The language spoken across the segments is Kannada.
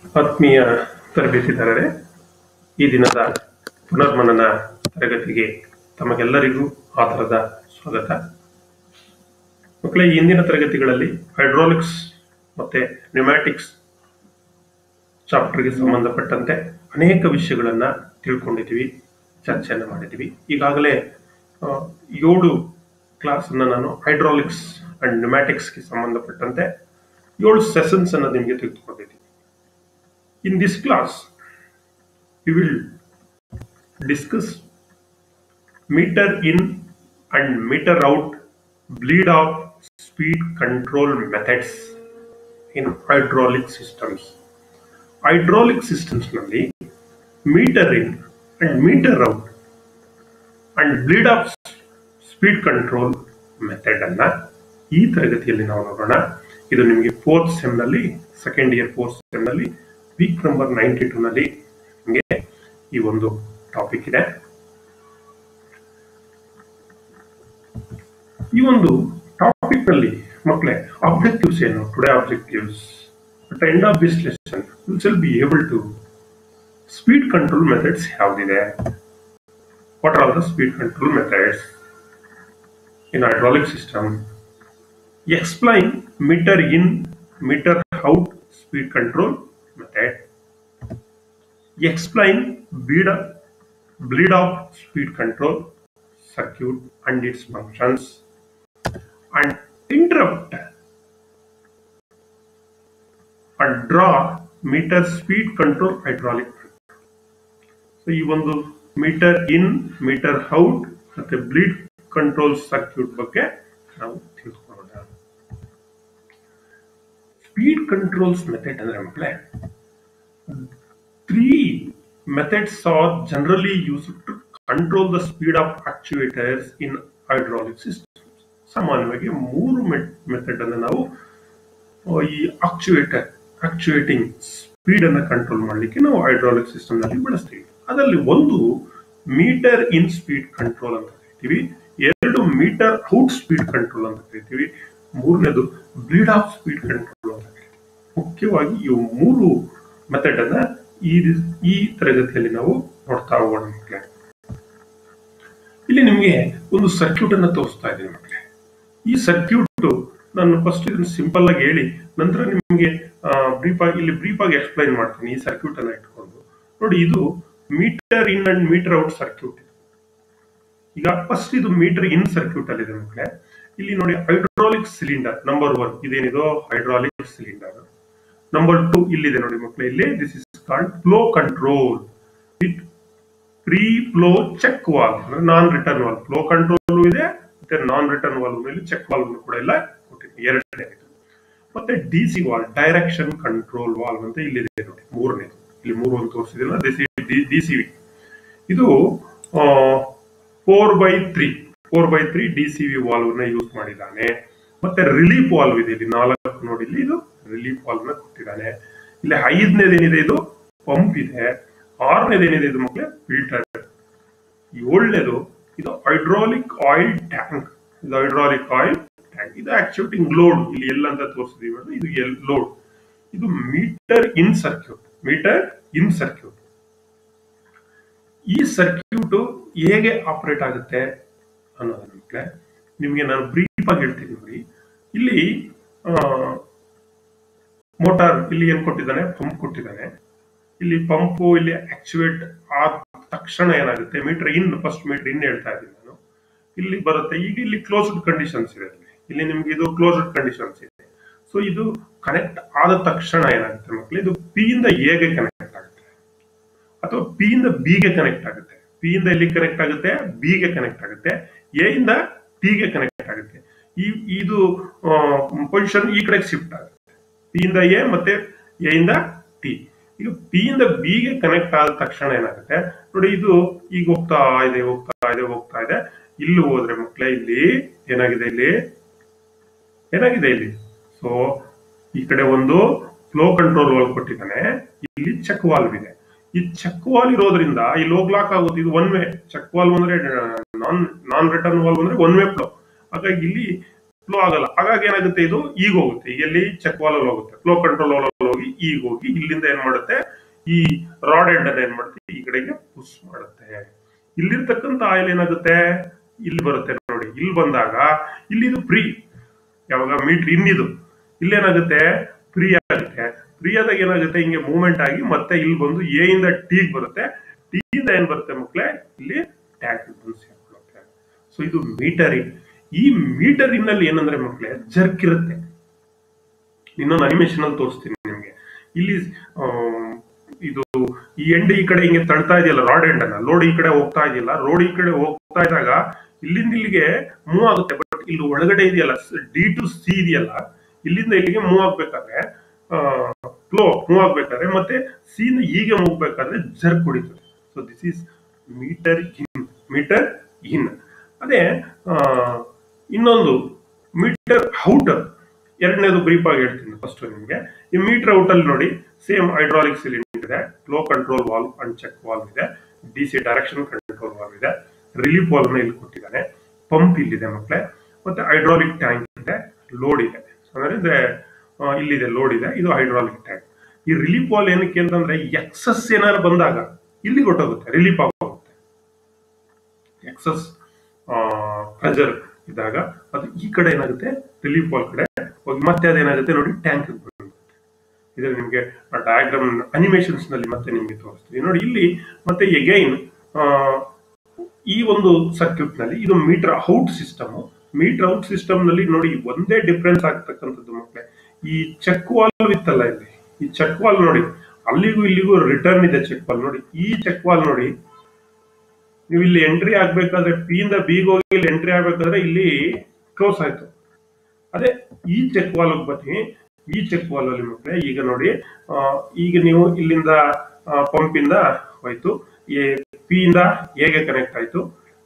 ಆತ್ಮೀಯ ತರಬೇತಿದಾರರೇ, ಈ ದಿನದ ಪುನರ್ಮನನ ತರಗತಿಗೆ ತಮಗೆಲ್ಲರಿಗೂ ಆಧಾರದ ಸ್ವಾಗತ. ಮಕ್ಕಳೇ, ಈ ಹಿಂದಿನ ತರಗತಿಗಳಲ್ಲಿ ಹೈಡ್ರಾಲಿಕ್ಸ್ ಮತ್ತೆ ನ್ಯೂಮ್ಯಾಟಿಕ್ಸ್ ಚಾಪ್ಟರ್ಗೆ ಸಂಬಂಧಪಟ್ಟಂತೆ ಅನೇಕ ವಿಷಯಗಳನ್ನ ತಿಳ್ಕೊಂಡಿದ್ದೀವಿ, ಚರ್ಚೆಯನ್ನು ಮಾಡಿದ್ದೀವಿ. ಈಗಾಗಲೇ 7 ಕ್ಲಾಸ್ ಅನ್ನ ನಾನು ಹೈಡ್ರಾಲಿಕ್ಸ್ ಅಂಡ್ ನ್ಯೂಮ್ಯಾಟಿಕ್ಸ್ಗೆ ಸಂಬಂಧಪಟ್ಟಂತೆ 7 ಸೆಷನ್ಸ್ ಅನ್ನು ನಿಮಗೆ ತೆಗೆದುಕೊಂಡಿದ್ದೀನಿ. In this class, we will discuss meter in and meter out bleed off speed control methods in hydraulic systems. Hydraulic systems ನಲ್ಲಿ meter in and meter out and bleed off speed control method ಅನ್ನ ಈ ತರಗತಿಯಲ್ಲಿ ನಾವು ನೋಡೋಣ. ಇದು ನಿಮಗೆ 4th ಸೆಮ್ ನಲ್ಲಿ, ಸೆಕೆಂಡ್ ಇಯರ್ 4th ಸೆಮ್ ನಲ್ಲಿ ವೀಕ್ ನಂಬರ್ 92 ನಲ್ಲಿ ನಿಮಗೆ ಈ ಒಂದು ಟಾಪಿಕ್ ಇದೆ. ಈ ಒಂದು ಟಾಪಿಕ್ ನಲ್ಲಿ ಮಕ್ಕಳೇ ಆಬ್ಜೆಕ್ಟಿವ್ಸ್ ಏನು? Today objectives at end of this lesson you will be able to speed control methods ಯಾವುದಿದೆ, what are the speed control methods in hydraulic system, explain meter in meter out speed control method, explain bleed off speed control circuit and its functions, and interrupt and draw meter speed control hydraulic. So ಈ ಒಂದು ಮೀಟರ್ ಇನ್ ಮೀಟರ್ ಔಟ್ ಮತ್ತೆ ಬ್ಲೀಡ್ ಕಂಟ್ರೋಲ್ ಸರ್ಕ್ಯೂಟ್ ಬಗ್ಗೆ ನಾವು ತಿಳ್ಕೊಳ್ಳೋಣ. ಸ್ಪೀಡ್ ಕಂಟ್ರೋಲ್ಸ್ ಮೆಥಡ್ ಅಂದ್ರೆ ಮಕ್ಕಳೇ 3 methods are generally used to control the speed of actuators in hydraulic systems. ಸಾಮಾನ್ಯವಾಗಿ 3 ಮೆಥಡ್ ಅನ್ನು ನಾವು ಈ ಆಕ್ಚುಯೇಟಿಂಗ್ ಸ್ಪೀಡ್ ಅನ್ನು ಕಂಟ್ರೋಲ್ ಮಾಡಲಿಕ್ಕೆ ನಾವು ಹೈಡ್ರಾಲಿಕ್ ಸಿಸ್ಟಮ್ ನಲ್ಲಿ ಬಳಸ್ತೀವಿ. ಅದರಲ್ಲಿ ಒಂದು ಮೀಟರ್ ಇನ್ ಸ್ಪೀಡ್ ಕಂಟ್ರೋಲ್ ಅಂತ ಕರಿತೀವಿ, 2 ಮೀಟರ್ ಔಟ್ ಸ್ಪೀಡ್ ಕಂಟ್ರೋಲ್ ಅಂತ ಕರಿತೀವಿ, 3ನೇದು ಬ್ಲೀಡ್ ಆಫ್ ಸ್ಪೀಡ್ ಕಂಟ್ರೋಲ್ ಅಂತ ಕರಿತೀವಿ. ಮುಖ್ಯವಾಗಿ ಈ 3 ಮೆಥಡ್ ಅನ್ನ ಈ ತರಗತಿಯಲ್ಲಿ ನಾವು ನೋಡ್ತಾ ಹೋಗೋಣ ಮಕ್ಕಳೇ. ಇಲ್ಲಿ ನಿಮಗೆ ಒಂದು ಸರ್ಕ್ಯೂಟ್ ಅನ್ನ ತೋರಿಸ್ತಾ ಇದ್ದೀನಿ ಮಕ್ಕಳೇ. ಈ ಸರ್ಕ್ಯೂಟ್ ನಾನು ಫಸ್ಟ್ ಇದನ್ನು ಸಿಂಪಲ್ ಆಗಿ ಹೇಳಿ ನಂತರ ನಿಮಗೆ ಬ್ರೀಫ್ ಆಗಿ ಎಕ್ಸ್ಪ್ಲೈನ್ ಮಾಡ್ತೀನಿ. ಈ ಸರ್ಕ್ಯೂಟ್ ಅನ್ನ ಇಟ್ಕೊಂಡು ನೋಡಿ, ಇದು meter in and meter out circuit. ಈಗ ಫಸ್ಟ್ ಇದು ಮೀಟರ್ ಇನ್ ಸರ್ಕ್ಯೂಟ್ ಅಲ್ಲಿ ಇದೆ ಮಕ್ಕಳೇ. ಇಲ್ಲಿ ನೋಡಿ ಹೈಡ್ರಾಲಿಕ್ ಸಿಲಿಂಡರ್ ನಂಬರ್ 1 ಇದೇನಿದೋ ಹೈಡ್ರಾಲಿಕ್ ಸಿಲಿಂಡರ್. ನಂಬರ್ 2 ಇಲ್ಲಿದೆ ನೋಡಿ ಮಕ್ಕಳೇ, ಇಲ್ಲಿ this is called flow control with free flow check valve, non return valve. Flow control ಇದೆ ಮತ್ತೆ ನಾನ್ ರಿಟರ್ನ್ ವಾಲ್ವ್ ಮೇಲೆ ಚೆಕ್ ವಾಲ್ವ್ ಕೂಡ ಎಲ್ಲ ಕೊಟ್ಟಿದೆ, ಎರಡನೇ. ಮತ್ತೆ DC valve, direction control valve ಅಂತ ಇಲ್ಲಿದೆ ನೋಡಿ, 3ನೇದು. ಇಲ್ಲಿ 3 ಅಂತ ತೋರಿಸಿದಿಲ್ಲ, ಡಿಸಿವಿ. ಇದು 4x3 ಡಿಸಿವಿ ವಾಲ್ವ್ ನ ಯೂಸ್ ಮಾಡಿದ್ದಾನೆ. ಮತ್ತೆ ರಿಲೀಫ್ ವಾಲ್ವ್ ಇದೆ, ಇಲ್ಲಿ 4 ನೋಡಿ, ಇಲ್ಲಿ ಇದು ರಿಲೀಫ್ ವಾಲ್ವ್ ನ ಕೊಟ್ಟಿದ್ದಾನೆ. ಇಲ್ಲಿ 5ನೇದೇನಿದೆ ಇದು ಪಂಪ್ ಇದೆ, 6ನೇದೇನಿದೆ ಇದು ಮಕ್ಕಳೇ ಫಿಲ್ಟರ್, 7ನೇದು ಇದು ಹೈಡ್ರಾಲಿಕ್ ಆಯಿಲ್ ಟ್ಯಾಂಕ್. ಇದು ಹೈಡ್ರಾಲಿಕ್ ಆಯಿಲ್ ಟ್ಯಾಂಕ್, ಇದು ಆಕ್ಚುಯೇಟಿಂಗ್ ಲೋಡ್. ಇಲ್ಲಿ ಎಲ್ಲ ಅಂತ ತೋರಿಸಿದೀವಿ, ಇದು ಲೋಡ್. ಇದು ಮೀಟರ್ ಇನ್ ಸರ್ಕ್ಯೂಟ್. ಈ ಸರ್ಕ್ಯೂಟ್ ಹೇಗೆ ಆಪರೇಟ್ ಆಗುತ್ತೆ ಅನ್ನೋದನ್ನ ಮಕ್ಕಳೇ ನಿಮಗೆ ನಾನು ಬ್ರೀಫ್ ಆಗಿ ಹೇಳ್ತೀನಿ ನೋಡಿ. ಇಲ್ಲಿ ಮೋಟಾರ್, ಇಲ್ಲಿ ಏನ್ ಕೊಟ್ಟಿದ್ದಾನೆ, ಪಂಪ್ ಕೊಟ್ಟಿದ್ದಾನೆ. ಇಲ್ಲಿ ಪಂಪು ಇಲ್ಲಿ ಆಕ್ಚುಯೇಟ್ ಆದ ತಕ್ಷಣ ಏನಾಗುತ್ತೆ, ಮೀಟರ್ ಇನ್, ಫಸ್ಟ್ ಮೀಟರ್ ಇನ್ ಹೇಳ್ತಾ ಇದ್ದೀನಿ ನಾನು, ಇಲ್ಲಿ ಬರುತ್ತೆ. ಈಗ ಇಲ್ಲಿ ಕ್ಲೋಸ್ಡ್ ಕಂಡೀಷನ್ಸ್ ಇದೆ, ಇಲ್ಲಿ ನಿಮ್ಗೆ ಇದು ಕ್ಲೋಸ್ಡ್ ಕಂಡೀಷನ್ಸ್ ಇದೆ. ಸೊ ಇದು ಕನೆಕ್ಟ್ ಆದ ತಕ್ಷಣ ಏನಾಗುತ್ತೆ ಮಕ್ಕಳು, ಇದು ಪಿ ಇಂದ ಎಗೆ ಕನೆಕ್ಟ್ ಆಗುತ್ತೆ ಅಥವಾ ಪಿ ಇಂದ ಬಿ ಗೆ ಕನೆಕ್ಟ್ ಆಗುತ್ತೆ. ಪಿ ಇಂದ ಎಲ್ಲಿ ಕನೆಕ್ಟ್ ಆಗುತ್ತೆ, ಬಿ ಗೆ ಕನೆಕ್ಟ್ ಆಗುತ್ತೆ, ಎ ಇಂದ ಟಿ ಗೆ ಕನೆಕ್ಟ್ ಆಗುತ್ತೆ. ಇದು ಪೊಸಿಷನ್ ಈ ಕಡೆ ಶಿಫ್ಟ್ ಆಗುತ್ತೆ, ಪಿ ಇಂದ ಎ ಮತ್ತೆ ಎ ಇಂದ ಟಿ. ಈಗ ಪಿ ಇಂದ ಬಿ ಗೆ ಕನೆಕ್ಟ್ ಆದ ತಕ್ಷಣ ಏನಾಗುತ್ತೆ ನೋಡಿ, ಇದು ಈಗ ಹೋಗ್ತಾ ಇದೆ. ಇಲ್ಲಿ ಹೋದ್ರೆ ಮಕ್ಕಳೇ ಇಲ್ಲಿ ಏನಾಗಿದೆ, ಇಲ್ಲಿ ಸೊ ಈ ಕಡೆ ಒಂದು ಫ್ಲೋ ಕಂಟ್ರೋಲ್ ವಾಲ್ವ್ ಕೊಟ್ಟಿದ್ದಾನೆ, ಇಲ್ಲಿ ಚೆಕ್ ವಾಲ್ವ್ ಇದೆ. ಈ ಚೆಕ್ ವಾಲ್ವ್ ಇರೋದ್ರಿಂದ ಇಲ್ಲಿ ಹೋಗ್ಲಾಕ್ ಆಗುತ್ತೆ. ಇದು 1 ವೇ ಚೆಕ್ ವಾಲ್ವ್ ಅಂದ್ರೆ, ನಾನ್ ರಿಟರ್ನ್ ವಾಲ್ವ್ ಅಂದ್ರೆ 1 ವೇ ಫ್ಲೋ. ಹಾಗಾಗಿ ಇಲ್ಲಿ ಫ್ಲೋ ಆಗಲ್ಲ. ಹಾಗಾಗಿ ಏನಾಗುತ್ತೆ, ಇದು ಈಗ ಹೋಗುತ್ತೆ, ಈಗ ಎಲ್ಲಿ ಚೆಕ್ ವಾಲ್ ಅಲ್ಲಿ ಹೋಗುತ್ತೆ, ಫ್ಲೋ ಕಂಟ್ರೋಲ್ ವಾಲ್ ಅಲ್ಲಿ ಹೋಗಿ ಈಗ ಹೋಗಿ ಇಲ್ಲಿಂದ ಏನ್ ಮಾಡುತ್ತೆ, ಈ ರಾಡ್ ಎಂಡ್ ಅನ್ನ ಏನ್ ಮಾಡುತ್ತೆ, ಈ ಕಡೆಗೆ ಪುಷ್ ಮಾಡುತ್ತೆ. ಇಲ್ಲಿರ್ತಕ್ಕಂಥ ಆಯಿಲ್ ಏನಾಗುತ್ತೆ, ಇಲ್ಲಿ ಬರುತ್ತೆ ನೋಡಿ. ಇಲ್ಲಿ ಬಂದಾಗ ಇಲ್ಲಿ ಇದು ಫ್ರೀ, ಯಾವಾಗ ಮೀಟರ್ ಇನ್ನಿದು ಇಲ್ಲೇನಾಗುತ್ತೆ, ಫ್ರೀ ಆಗುತ್ತೆ. ಫ್ರೀ ಆದಾಗ ಏನಾಗುತ್ತೆ, ಹಿಂಗೆ ಮೂವ್ಮೆಂಟ್ ಆಗಿ ಮತ್ತೆ ಇಲ್ಲಿ ಬಂದು ಎ ಇಂದ ಟಿ ಬರುತ್ತೆ. ಟಿ ಇಂದ ಏನ್ ಬರುತ್ತೆ ಮಕ್ಕಳೇ, ಇಲ್ಲಿ ಟ್ಯಾಂಕ್ ಬಂದು ಸೇರ್ಕೊಳ್ಳುತ್ತೆ. ಸೊ ಇದು ಮೀಟರಿಂಗ್. ಈ ಮೀಟರಿಂಗ್ ನಲ್ಲಿ ಏನಂದ್ರೆ ಮಕ್ಕಳೇ, ಜರ್ಕ್ ಇರುತ್ತೆ. ಇನ್ನೊಂದು ಅನಿಮೇಷನ್ ಅಲ್ಲಿ ತೋರಿಸ್ತೀನಿ ನಿಮ್ಗೆ. ಇಲ್ಲಿ ಇದು ಈ ಎಂಡ್ ಈ ಕಡೆ ಹಿಂಗೆ ತಳ್ತಾ ಇದೆಯಲ್ಲ, ರಾಡ್ ಎಂಡ್ ಅನ್ನ, ಲೋಡ್ ಈ ಕಡೆ ಹೋಗ್ತಾ ಇದೆಯಲ್ಲ, ರೋಡ್ ಈ ಕಡೆ ಹೋಗ್ತಾ ಇದ್ದಾಗ ಇಲ್ಲಿಂದ ಇಲ್ಲಿಗೆ ಮೂವ್ ಆಗುತ್ತೆ. ಬಟ್ ಇಲ್ಲಿ ಒಳಗಡೆ ಇದೆಯಲ್ಲ, ಡಿ ಟು ಸಿ ಇದೆಯಲ್ಲ, ಇಲ್ಲಿಂದ ಇಲ್ಲಿಗೆ ಮೂವ್ ಆಗ್ಬೇಕಾದ್ರೆ, ಫ್ಲೋ ಮೂವ್ ಆಗ್ಬೇಕಾದ್ರೆ ಮತ್ತೆ ಸಿ ನ ಹೀಗೆ ಹೋಗ್ಬೇಕಾದ್ರೆ ಜರ್ಕ್ ಹೊಡಿತದೆ. So this is meter in. Meter in. ಅದೇ ಇನ್ನೊಂದು ಮೀಟರ್ ಔಟ್. ಎರಡನೇದು ಬ್ರೀಫ್ ಆಗಿ ಹೇಳ್ತೀನಿ ಫಸ್ಟ್ ನಿಮ್ಗೆ. ಈ ಮೀಟರ್ ಔಟ್ ಅಲ್ಲಿ ನೋಡಿ, ಸೇಮ್ ಹೈಡ್ರಾಲಿಕ್ ಸಿಲಿಂಡರ್ ಇದೆ, flow control valve and check valve ಇದೆ, ಡಿಸಿ ಡೈರೆಕ್ಷನ್ ಕಂಟ್ರೋಲ್ ವಾಲ್ವ್ ಇದೆ, ರಿಲೀಫ್ ವಾಲ್ವ್ ನ ಇಲ್ಲಿ ಕೊಟ್ಟಿದ್ದಾನೆ, ಪಂಪ್ ಇಲ್ಲಿದೆ ಮಕ್ಕಳೇ, ಮತ್ತೆ ಹೈಡ್ರಾಲಿಕ್ ಟ್ಯಾಂಕ್ ಇದೆ, ಲೋಡ್ ಇದೆ. ಅಂದ್ರೆ ಇಲ್ಲಿದೆ ಲೋಡ್ ಇದೆ, ಇದು ಹೈಡ್ರಾಲಿಕ್ ಟ್ಯಾಂಕ್. ಈ ರಿಲೀಫ್ ವಾಲ್ವ್ ಏನಕ್ಕೆ ಅಂತಂದ್ರೆ, ಎಕ್ಸಸ್ ಏನಾದ್ರು ಬಂದಾಗ ಇಲ್ಲಿ ಹೊಟ್ಟೋಗುತ್ತೆ, ರಿಲೀಫ್ ಆಗೋಗುತ್ತೆ. ಎಕ್ಸಸ್ ಪ್ರೆಷರ್ ಇದ್ದಾಗ ಅದು ಈ ಕಡೆ ಏನಾಗುತ್ತೆ, ರಿಲೀಫ್ ವಾಲ್ವ್ ಕಡೆ ಹೋಗಿ ಮತ್ತೆ ಅದೇನಾಗುತ್ತೆ ನೋಡಿ, ಟ್ಯಾಂಕ್ ಬರುತ್ತೆ. ಇದ್ರ ನಿಮ್ಗೆ ಡಯಾಗ್ರಾಮ್ ಅನಿಮೇಷನ್ಸ್ ನಲ್ಲಿ ಮತ್ತೆ ನಿಮ್ಗೆ ತೋರಿಸ್ತೀವಿ ನೋಡಿ. ಇಲ್ಲಿ ಮತ್ತೆ ಎಗೈನ್ ಈ ಒಂದು ಸರ್ಕ್ಯೂಟ್ ನಲ್ಲಿ ಇದು meter out system. Meter out system ನಲ್ಲಿ ನೋಡಿ ಒಂದೇ ಡಿಫ್ರೆನ್ಸ್ ಆಗ್ತಕ್ಕಂಥದ್ದು ಮಕ್ಕಳೇ, ಈ ಚೆಕ್ ವಾಲ್ವ್ ಇತ್ತಲ್ಲ ಇಲ್ಲಿ, ಈ ಚೆಕ್ ವಾಲ್ ನೋಡಿ, ಅಲ್ಲಿಗೂ ಇಲ್ಲಿಗೂ ರಿಟರ್ನ್ ಇದೆ ಚೆಕ್ ವಾಲ್ ನೋಡಿ. ಈ ಚೆಕ್ ವಾಲ್ ನೋಡಿ, ನೀವು ಇಲ್ಲಿ ಎಂಟ್ರಿ ಆಗ್ಬೇಕಾದ್ರೆ ಪಿ ಇಂದ ಬಿಗೆ ಹೋಗಿ ಇಲ್ಲಿ ಎಂಟ್ರಿ ಆಗ್ಬೇಕಾದ್ರೆ ಇಲ್ಲಿ ಕ್ಲೋಸ್ ಆಯ್ತು. ಅದೇ ಈ ಚೆಕ್ ವಾಲ್ ಬರ್ತೀನಿ, ಈ ಚೆಕ್ ವಾಲ್ ಅಲ್ಲಿ ಮಕ್ಕಳೇ ಈಗ ನೋಡಿ, ಈಗ ನೀವು ಇಲ್ಲಿಂದ ಪಂಪ್ ಇಂದ ಹೋಯ್ತು, ಪಿ ಇಂದ ಎಗೆ ಕನೆಕ್ಟ್ ಆಯ್ತು,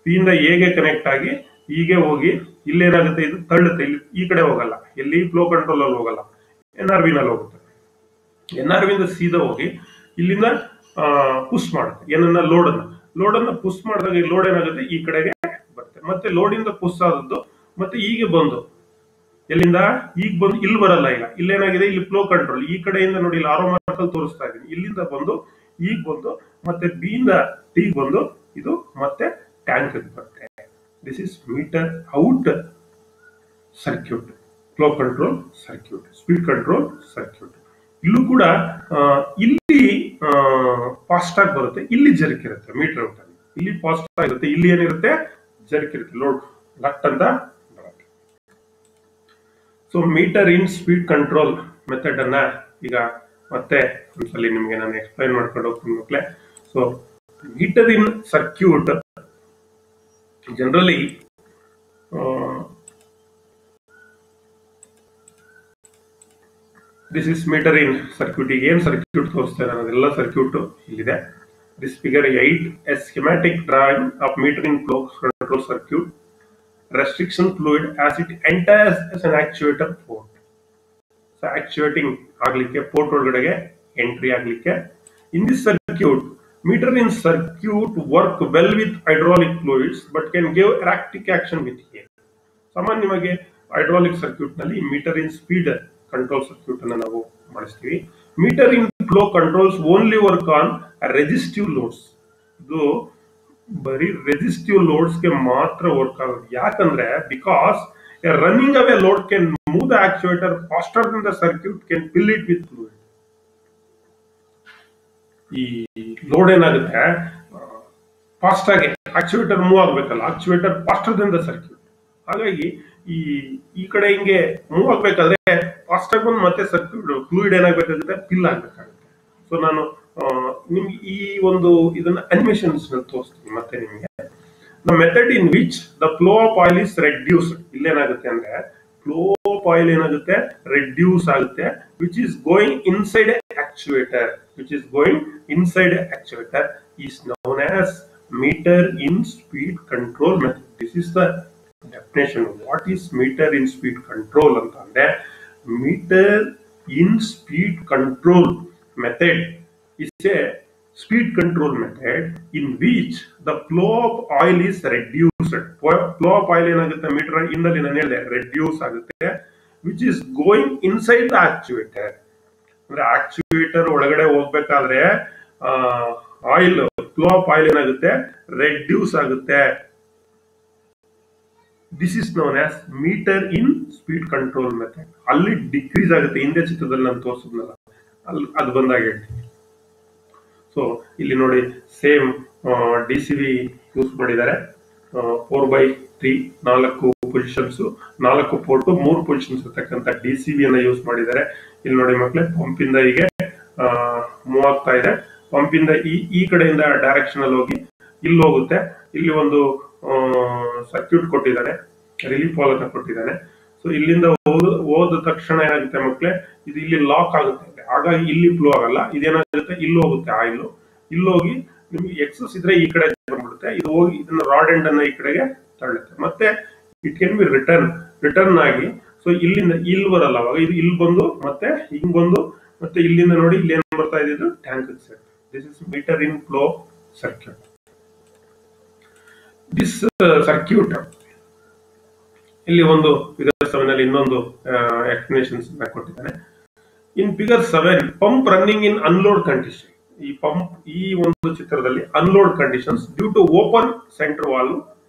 ಪಿ ಇಂದ ಎಗೆ ಕನೆಕ್ಟ್ ಆಗಿ ಹೀಗೆ ಹೋಗಿ ಇಲ್ಲೇನಾಗುತ್ತೆ, ಇದು ತಳ್ಳುತ್ತೆ, ಇಲ್ಲಿ ಈ ಕಡೆ ಹೋಗಲ್ಲ, ಎಲ್ಲಿ ಫ್ಲೋ ಕಂಟ್ರೋಲ್ ಅಲ್ಲಿ ಹೋಗಲ್ಲ, ಎನ್ ಆರ್ ವಿ ನಲ್ಲಿ ಹೋಗುತ್ತೆ. ಎನ್ ಆರ್ ವಿ ಇಂದ ಸೀದಾ ಹೋಗಿ ಇಲ್ಲಿಂದ ಪುಷ್ ಮಾಡುತ್ತೆ ಏನನ್ನ, ಲೋಡನ್ನ ಪುಷ್ ಮಾಡಿದಾಗ ಈ ಲೋಡ್ ಏನಾಗುತ್ತೆ, ಈ ಕಡೆಗೆ ಬರುತ್ತೆ. ಮತ್ತೆ ಲೋಡ್ ಇಂದ ಪುಷ್ ಆದದ್ದು ಮತ್ತೆ ಹೀಗೆ ಬಂದು ಎಲ್ಲಿಂದ ಈಗ ಬಂದು ಇಲ್ಲಿ ಬರಲ್ಲ. ಇಲ್ಲ, ಇಲ್ಲೇನಾಗಿದೆ, ಇಲ್ಲಿ ಫ್ಲೋ ಕಂಟ್ರೋಲ್ ಈ ಕಡೆಯಿಂದ ನೋಡಿ, ಇಲ್ಲಿ ಆರೋ ಮಾರ್ಕಲ್ ತೋರಿಸ್ತಾ ಇದೀನಿ, ಇಲ್ಲಿಂದ ಬಂದು ಈಗ ಬಂದು ಮತ್ತೆ ಬಿ ಇಂದ ಟಿ ಬಂದು ಇದು ಮತ್ತೆ ಟ್ಯಾಂಕ್ ಬರುತ್ತೆ. This is meter out circuit, flow control circuit, speed control circuit. ಇಲ್ಲೂ ಕೂಡ ಇಲ್ಲಿ ಫಾಸ್ಟ್ ಆಗಿ ಬರುತ್ತೆ, ಇಲ್ಲಿ ಜರ್ಕ್ ಇರುತ್ತೆ. ಮೀಟರ್ ಔಟ್ ಅಲ್ಲಿ ಇಲ್ಲಿ ಫಾಸ್ಟ್ ಆಗಿರುತ್ತೆ, ಇಲ್ಲಿ ಏನಿರುತ್ತೆ, ಜರ್ಕ್ ಇರುತ್ತೆ, ಲೋಡ್ ಲಟ್ ಅಂತ ಬರುತ್ತೆ. So meter in speed control method ಅನ್ನ ಈಗ ಮತ್ತೆ ಒಂದ್ಸಲಿ ನಿಮ್ಗೆ ನಾನು ಎಕ್ಸ್ಪ್ಲೈನ್ ಮಾಡ್ಕೊಂಡು ಹೋಗ್ತೀನಿ ಮಕ್ಕಳೇ. So meter in circuit generally this is meter in circuit. ಈಗ ಏನ್ ಸರ್ಕ್ಯೂಟ್ ತೋರಿಸ್ತೇನೆ ಅನ್ನೋದೆಲ್ಲ ಸರ್ಕ್ಯೂಟ್ ಇಲ್ಲಿದೆ. This figure 8 a schematic drawing of meter in flow control circuit, restriction fluid as it enters as an actuator port. So actuating ಆಗ್ಲಿಕ್ಕೆ ಪೋರ್ಟ್ ಒಳಗಡೆಗೆ ಎಂಟ್ರಿ ಆಗ್ಲಿಕ್ಕೆ. In this circuit, meter in circuit work well with hydraulic fluids but can give erratic action with air. ಸಾಮಾನ್ಯವಾಗಿ ಹೈಡ್ರಾಲಿಕ್ ಸರ್ಕ್ಯೂಟ್ ನಲ್ಲಿ meter in speed control circuit ಅನ್ನು ನಾವು ಮಾಡಿಸ್ತೀವಿ. Meter in flow controls only work on resistive loads. ಇದು ಬರೀ ರೆಸಿಸ್ಟಿವ್ ಲೋಡ್ಸ್ ಗೆ ಮಾತ್ರ ವರ್ಕ್ ಆಗೋದು. ಯಾಕಂದ್ರೆ because a running away load can move the actuator faster than the circuit can fill it with fluid. ಈ ಲೋಡ್ ಏನಾಗುತ್ತೆ, ಫಾಸ್ಟ್ ಆಗಿ ಆಕ್ಚುಯೇಟರ್ ಮೂವ್ ಆಗ್ಬೇಕಲ್ಲ, actuator faster than the circuit. ಹಾಗಾಗಿ ಈ ಕಡೆ ಹಿಂಗೆ ಮೂವ್ ಆಗ್ಬೇಕಾದ್ರೆ ಫಾಸ್ಟ್ ಆಗಿ ಬಂದು ಮತ್ತೆ ಸರ್ಕ್ಯೂಟ್ ಫ್ಲೂಯಿಡ್ ಏನಾಗಬೇಕಾಗುತ್ತೆ, ಫಿಲ್ ಆಗ್ಬೇಕಾಗುತ್ತೆ. ಸೊ ನಾನು ನಿಮ್ಗೆ ಈ ಒಂದು ಇದನ್ನ ಅನಿಮೇಷನ್ಸ್ ತೋರಿಸ್ತೀನಿ ಮತ್ತೆ ನಿಮ್ಗೆ. The method in which the flow of oil is reduced. ಇಲ್ಲೇನಾಗುತ್ತೆ ಅಂದ್ರೆ ಫ್ಲೋ ಆಫ್ ಆಯಿಲ್ ಏನಾಗುತ್ತೆ, ರೆಡ್ಯೂಸ್ ಆಗುತ್ತೆ, which is going inside actuator, which is going inside actuator is known as meter in speed control method. This is the definition. What is meter in speed control ಅಂತಂದ್ರೆ, meter in speed control method is a speed control method in which the flow of oil is reduced. Flow of oil ಏನಾಗುತ್ತೆ ಮೀಟರ್ ಇಂದಲ್ಲಿ ನಾನು ಹೇಳಿದೆ ರೆಡ್ಯೂಸ್ ಆಗುತ್ತೆ, which is going inside the actuator. ಅಂದ್ರೆ ಆಕ್ಚುಯೇಟರ್ ಒಳಗಡೆ ಹೋಗ್ಬೇಕಾದ್ರೆ ಆಯಿಲ್ ಫ್ಲೋ ಆಫ್ ಆಯಿಲ್ ಏನಾಗುತ್ತೆ ರೆಡ್ಯೂಸ್ ಆಗುತ್ತೆ. This is known as meter in speed control method. ಅಲ್ಲಿ ಡಿಕ್ರೀಸ್ ಆಗುತ್ತೆ, ಹಿಂದೆ ಚಿತ್ರದಲ್ಲಿ ನಾನು ತೋರಿಸಿದ್ನಲ್ಲ ಅಲ್ಲಿ ಅದು ಬಂದಾಗ ಹೇಳ್ತೀನಿ. ಸೊ ಇಲ್ಲಿ ನೋಡಿ ಸೇಮ್ DCV ಯೂಸ್ ಮಾಡಿದ್ದಾರೆ. 4/3 4 ಪೊಸಿಷನ್ಸ್, 4 ಪೋರ್ಟ್ 3 ಪೊಸಿಷನ್ಸ್ ಇರ್ತಕ್ಕಂಥ DCV ಅನ್ನ ಯೂಸ್ ಮಾಡಿದ್ದಾರೆ. ಇಲ್ಲಿ ನೋಡಿ ಮಕ್ಕಳೇ, ಪಂಪ್ ಇಂದ ಹೀಗೆ ಮೂವ್ ಆಗ್ತಾ ಇದೆ. ಪಂಪ್ ಇಂದ ಈ ಕಡೆಯಿಂದ ಡೈರೆಕ್ಷನ್ ಅಲ್ಲಿ ಹೋಗಿ ಇಲ್ಲಿ ಹೋಗುತ್ತೆ. ಇಲ್ಲಿ ಒಂದು ಸರ್ಕ್ಯೂಟ್ ಕೊಟ್ಟಿದ್ದಾನೆ, ರಿಲೀಫ್ ವಾಲ್ ಅನ್ನ ಕೊಟ್ಟಿದ್ದಾನೆ. ಸೊ ಇಲ್ಲಿಂದ ಹೋದ ತಕ್ಷಣ ಏನಾಗುತ್ತೆ ಮಕ್ಕಳೇ, ಇದು ಇಲ್ಲಿ ಲಾಕ್ ಆಗುತ್ತೆ, ಹಾಗಾಗಿ ಇಲ್ಲಿ ಫ್ಲೋ ಆಗಲ್ಲ. ಇದೇನಾಗುತ್ತೆ ಇಲ್ಲಿ ಹೋಗುತ್ತೆ ಆಯಿಲ್, ಇಲ್ಲಿ ಹೋಗಿ ನಿಮ್ಗೆ ಎಕ್ಸಸ್ ಇದ್ರೆ ಈ ಕಡೆ ಬಂದ್ಬಿಡುತ್ತೆ, ಇದು ಹೋಗಿ ಇದನ್ನ ರಾಡ್ ಎಂಡ್ ಅನ್ನ ಈ ಕಡೆಗೆ ತಳ್ಳುತ್ತೆ. ಮತ್ತೆ ಇಟ್ ಕ್ಯಾನ್ ಬಿ ರಿಟರ್ನ್ ಆಗಿ, ಸೊ ಇಲ್ಲಿಂದ ಇಲ್ಲಿ ಬರಲ್ಲ, ಅವಾಗ ಇದು ಇಲ್ಲಿ ಬಂದು ಮತ್ತೆ ಹಿಂಗ್ ಬಂದು ಮತ್ತೆ ಇಲ್ಲಿಂದ ನೋಡಿ ಇಲ್ಲಿ ಏನ್ ಬರ್ತಾ ಇದ್ದು ಟ್ಯಾಂಕ್ ಸೇರುತ್ತೆ. This is meter in flow circuit. This circuit ಇಲ್ಲಿ ಒಂದು ಫಿಗರ್ 7 ಅಲ್ಲಿ ಇನ್ನೊಂದು ಎಕ್ಸ್ಪ್ಲನೇಷನ್ಸ್ ಕೊಟ್ಟಿದ್ದಾನೆ. In figure 7 pump running in unload condition. ಈ ಪಂಪ್ ಈ ಒಂದು ಚಿತ್ರದಲ್ಲಿ unload conditions due to open center valve.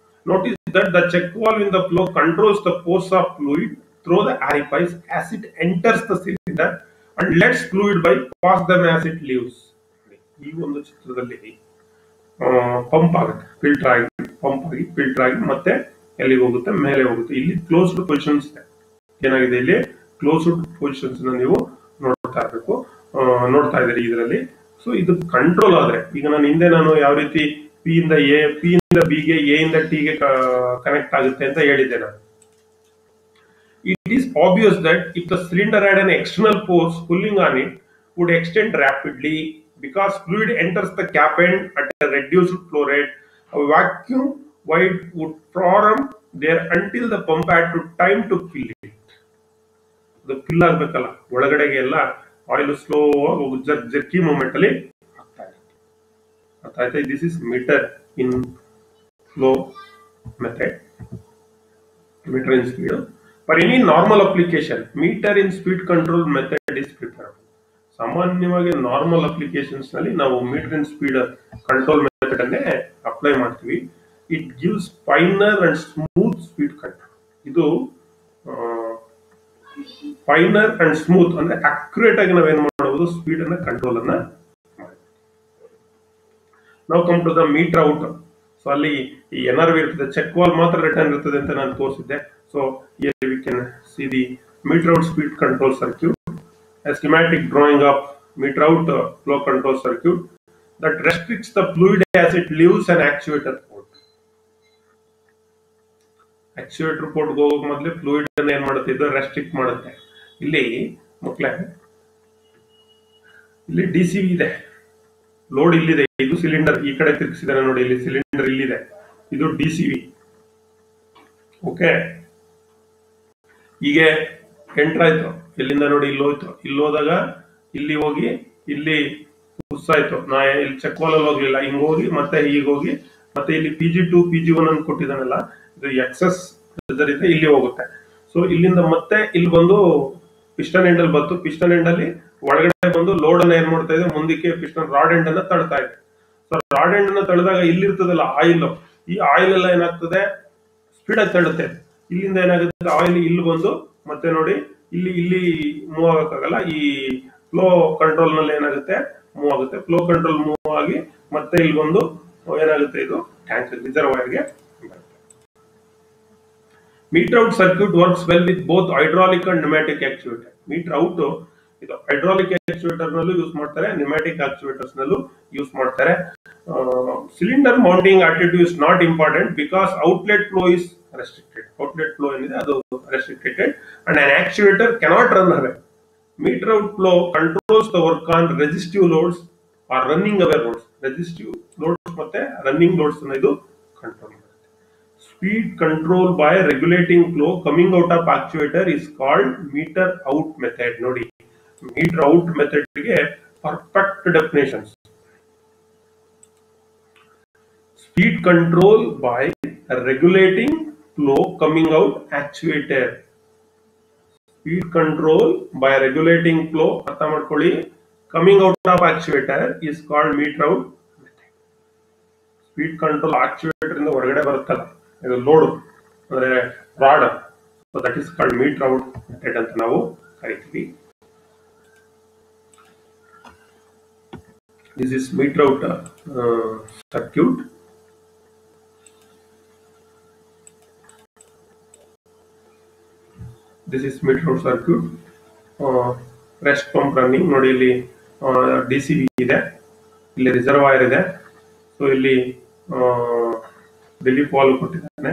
Notice that the check valve in the flow controls the force of fluid through the orifice as it enters the cylinder and lets fluid bypass them as it leaves. ಈ ಒಂದು ಚಿತ್ರದಲ್ಲಿ ಪಂಪ್ ಆಗುತ್ತೆ, ಫಿಲ್ಟರ್ ಆಗಿ ಪಂಪ್ ಆಗಿ ಫಿಲ್ಟರ್ ಆಗಿ ಮತ್ತೆ ಎಲ್ಲಿಗೆ ಹೋಗುತ್ತೆ, ಮೇಲೆ ಹೋಗುತ್ತೆ. ಇಲ್ಲಿ ಕ್ಲೋಸ್ಡ್ ಪೊಸಿಷನ್ಸ್ ಏನಾಗಿದೆ, ಇಲ್ಲಿ ಕ್ಲೋಸ್ಡ್ ಪೊಸಿಷನ್ಸ್ ನೀವು ನೋಡ್ತಾ ಇದ್ದೀರಿ ಇದರಲ್ಲಿ. ಸೊ ಇದು ಕಂಟ್ರೋಲ್ ಆದ್ರೆ, ಈಗ ನಾನು ಯಾವ ರೀತಿ ಪಿ ಇಂದ ಬಿಗೆ, ಎ ಇಂದ ಟಿಗೆ ಕನೆಕ್ಟ್ ಆಗುತ್ತೆ ಅಂತ ಹೇಳಿದ್ದೆ ನಾನು. It is obvious that if the cylinder had an external force pulling on it would extend rapidly because fluid enters the cap end at a reduced flow rate. A vacuum void would form there until the pump had to time to fill it. ಅದು ಫಿಲ್ ಆಗ್ಬೇಕಲ್ಲ, ಒಳಗಡೆಗೆ ಎಲ್ಲ ಆಯಿಲ್ ಸ್ಲೋ ಆಗಿ ಜರ್ಕಿ ಮೂಮೆಂಟ್ ಅಲ್ಲಿ ಆಗ್ತಾ ಇರುತ್ತೆ. This is meter in flow method, meter in speed. For any normal application meter in speed control method is preferred. ಸಾಮಾನ್ಯವಾಗಿ ನಾರ್ಮಲ್ ಅಪ್ಲಿಕೇಶನ್ಸ್ ನಲ್ಲಿ ನಾವು meter in speed control method ಅನ್ನೇ ಅಪ್ಲೈ ಮಾಡ್ತೀವಿ. It gives finer and smooth speed control. ಇದು ಫೈನರ್ ಅಂಡ್ ಸ್ಮೂತ್ ಅಂದ್ರೆ ಅಕ್ಯುರೇಟ್ ಆಗಿ ನಾವೇನ್ ಮಾಡಬಹುದು, ಸ್ಪೀಡ್ ಅನ್ನ ಕಂಟ್ರೋಲ್ ಅನ್ನ ಮಾಡಿ. ನಾವು come to the meter out. So ಅಲ್ಲಿ ಈ NRV ಇರ್ತದೆ, ಚೆಕ್ ವಾಲ್ ಮಾತ್ರ ರಿಟರ್ನ್ ಇರ್ತದೆ ಅಂತ ನಾನು ತೋರಿಸಿದ್ದೆ. So here we can see the meter out speed control circuit, a schematic drawing of meter out flow control circuit that restricts the fluid as it leaves an actuator port. Actuator port ಹೋಗೋಕೆ ಮೊದಲೇ ಫ್ಲೂಯಿಡ್ ಅನ್ನು ಏನು ಮಾಡುತ್ತೆ, ಇದು ರೆಸ್ಟ್ರಿಕ್ಟ್ ಮಾಡುತ್ತೆ. ಇಲ್ಲಿ ಮಕ್ಕಳೇ, ಇಲ್ಲಿ DCV ಇದೆ, ಲೋಡ್ ಇಲ್ಲಿದೆ, ಇದು ಸಿಲಿಂಡರ್ ಈ ಕಡೆ ತಿರುಗಿಸಿದಾರೆ ನೋಡಿ, ಇಲ್ಲಿ ಸಿಲಿಂಡರ್ ಇಲ್ಲಿದೆ, ಇದು DCV. ಓಕೆ, ಹೀಗೆ ಎಂಟರ್ ಆಯ್ತು, ಇಲ್ಲಿಂದ ನೋಡಿ ಇಲ್ಲಿ ಹೋಯ್ತು, ಇಲ್ಲಿ ಹೋದಾಗ ಇಲ್ಲಿ ಹೋಗಿ ಇಲ್ಲಿ ಉಸ್ಸಾಯ್ತು. ನಾ ಇಲ್ಲಿ ಚೆಕ್ ವಾಲ್ ಅಲ್ಲಿ ಹೋಗ್ಲಿಲ್ಲ, ಹಿಂಗ್ ಹೋಗಿ ಮತ್ತೆ ಈಗ ಹೋಗಿ ಮತ್ತೆ ಇಲ್ಲಿ PG2 PG1 ಅನ್ನು ಕೊಟ್ಟಿದ್ದಾನಲ್ಲ, ಇದು ಎಕ್ಸಸ್ ಪ್ರೆಷರ್ ಇದೆ, ಇಲ್ಲಿ ಹೋಗುತ್ತೆ. ಸೊ ಇಲ್ಲಿಂದ ಮತ್ತೆ ಇಲ್ಲಿ ಬಂದು ಪಿಸ್ಟನ್ ಎಂಡ್ ಅಲ್ಲಿ ಬಂತು, ಪಿಸ್ಟನ್ ಎಂಡ್ ಅಲ್ಲಿ ಒಳಗಡೆ ಬಂದು ಲೋಡ್ ಅನ್ನ ಏನ್ ಮಾಡ್ತಾ ಇದೆ, ಮುಂದಕ್ಕೆ ಪಿಸ್ಟನ್ ರಾಡ್ ಎಂಡ್ ಅನ್ನ ತಳ್ತಾ ಇದೆ. ಸೊ ರಾಡ್ ಎಂಡ್ ಅನ್ನ ತಳ್ಳಿದಾಗ ಇಲ್ಲಿರ್ತದಲ್ಲ ಆಯಿಲ್, ಈ ಆಯಿಲ್ ಎಲ್ಲ ಏನಾಗ್ತದೆ ಸ್ಪೀಡ್ ಆಗಿ ತಳ್ಳುತ್ತೆ. ಇಲ್ಲಿಂದ ಏನಾಗುತ್ತೆ, ಆಯಿಲ್ ಇಲ್ಲಿ ಬಂದು ಮತ್ತೆ ನೋಡಿ ಇಲ್ಲಿ ಮೂವ್ ಆಗಕ್ಕಾಗಲ್ಲ, ಈ ಫ್ಲೋ ಕಂಟ್ರೋಲ್ ನಲ್ಲಿ ಏನಾಗುತ್ತೆ ಮೂವ್ ಆಗುತ್ತೆ. ಫ್ಲೋ ಕಂಟ್ರೋಲ್ ಮೂವ್ ಆಗಿ ಮತ್ತೆ ಇಲ್ಲಿ ಬಂದು ಏನಾಗುತ್ತೆ, ಇದು ಟ್ಯಾಂಕ್ ರಿಸರ್ವಾಯರ್ಗೆ. Meter out circuit works well with both hydraulic and pneumatic actuator. Meter out ಇದು ಹೈಡ್ರಾಲಿಕ್ ಆಕ್ಚುಯೇಟರ್ ನಲ್ಲೂ ಯೂಸ್ ಮಾಡ್ತಾರೆ, ನ್ಯೂಮ್ಯಾಟಿಕ್ ಆಕ್ಚುಯೇಟರ್ಸ್ ನಲ್ಲೂ ಯೂಸ್ ಮಾಡ್ತಾರೆ. Cylinder mounting attitude is not important because outlet flow is restricted. Outlet flow ಏನಿದೆ ಅದು restricted and an actuator cannot run away. Meter out flow controls the work on resistive loads or running away loads. Resistive loads ಮತ್ತೆ running loads ಅನ್ನು ಇದು ಕಂಟ್ರೋಲ್ ಮಾಡುತ್ತೆ. Speed control by regulating flow coming out of actuator is called meter out method. ನೋಡಿ, meter out method ಗೆ perfect definitions. Speed control by regulating flow coming out actuator. Speed control by regulating flow ಅರ್ಥ ಮಾಡ್ಕೊಳ್ಳಿ, coming out of actuator is called meter out method. Speed control actuator ಇಂದ ಹೊರಗಡೆ ಬರುತ್ತಲ್ಲ, ಇದು ಲೋಡ್ ಅಂದ್ರೆ rod, so that is called meter out method ಅಂತ ನಾವು ಕರಿತೀವಿ. This is meter out circuit. This is meter out circuit. Rest pump running. ನೋಡಿ ಇಲ್ಲಿ DCV ಇದೆ, ಇಲ್ಲಿ ರಿಸರ್ವಾಯರ್ ಇದೆ, ಸೊ ಇಲ್ಲಿ ರಿಲೀಫ್ ವಾಲ್ವ್ ಕೊಟ್ಟಿದ್ದಾನೆ,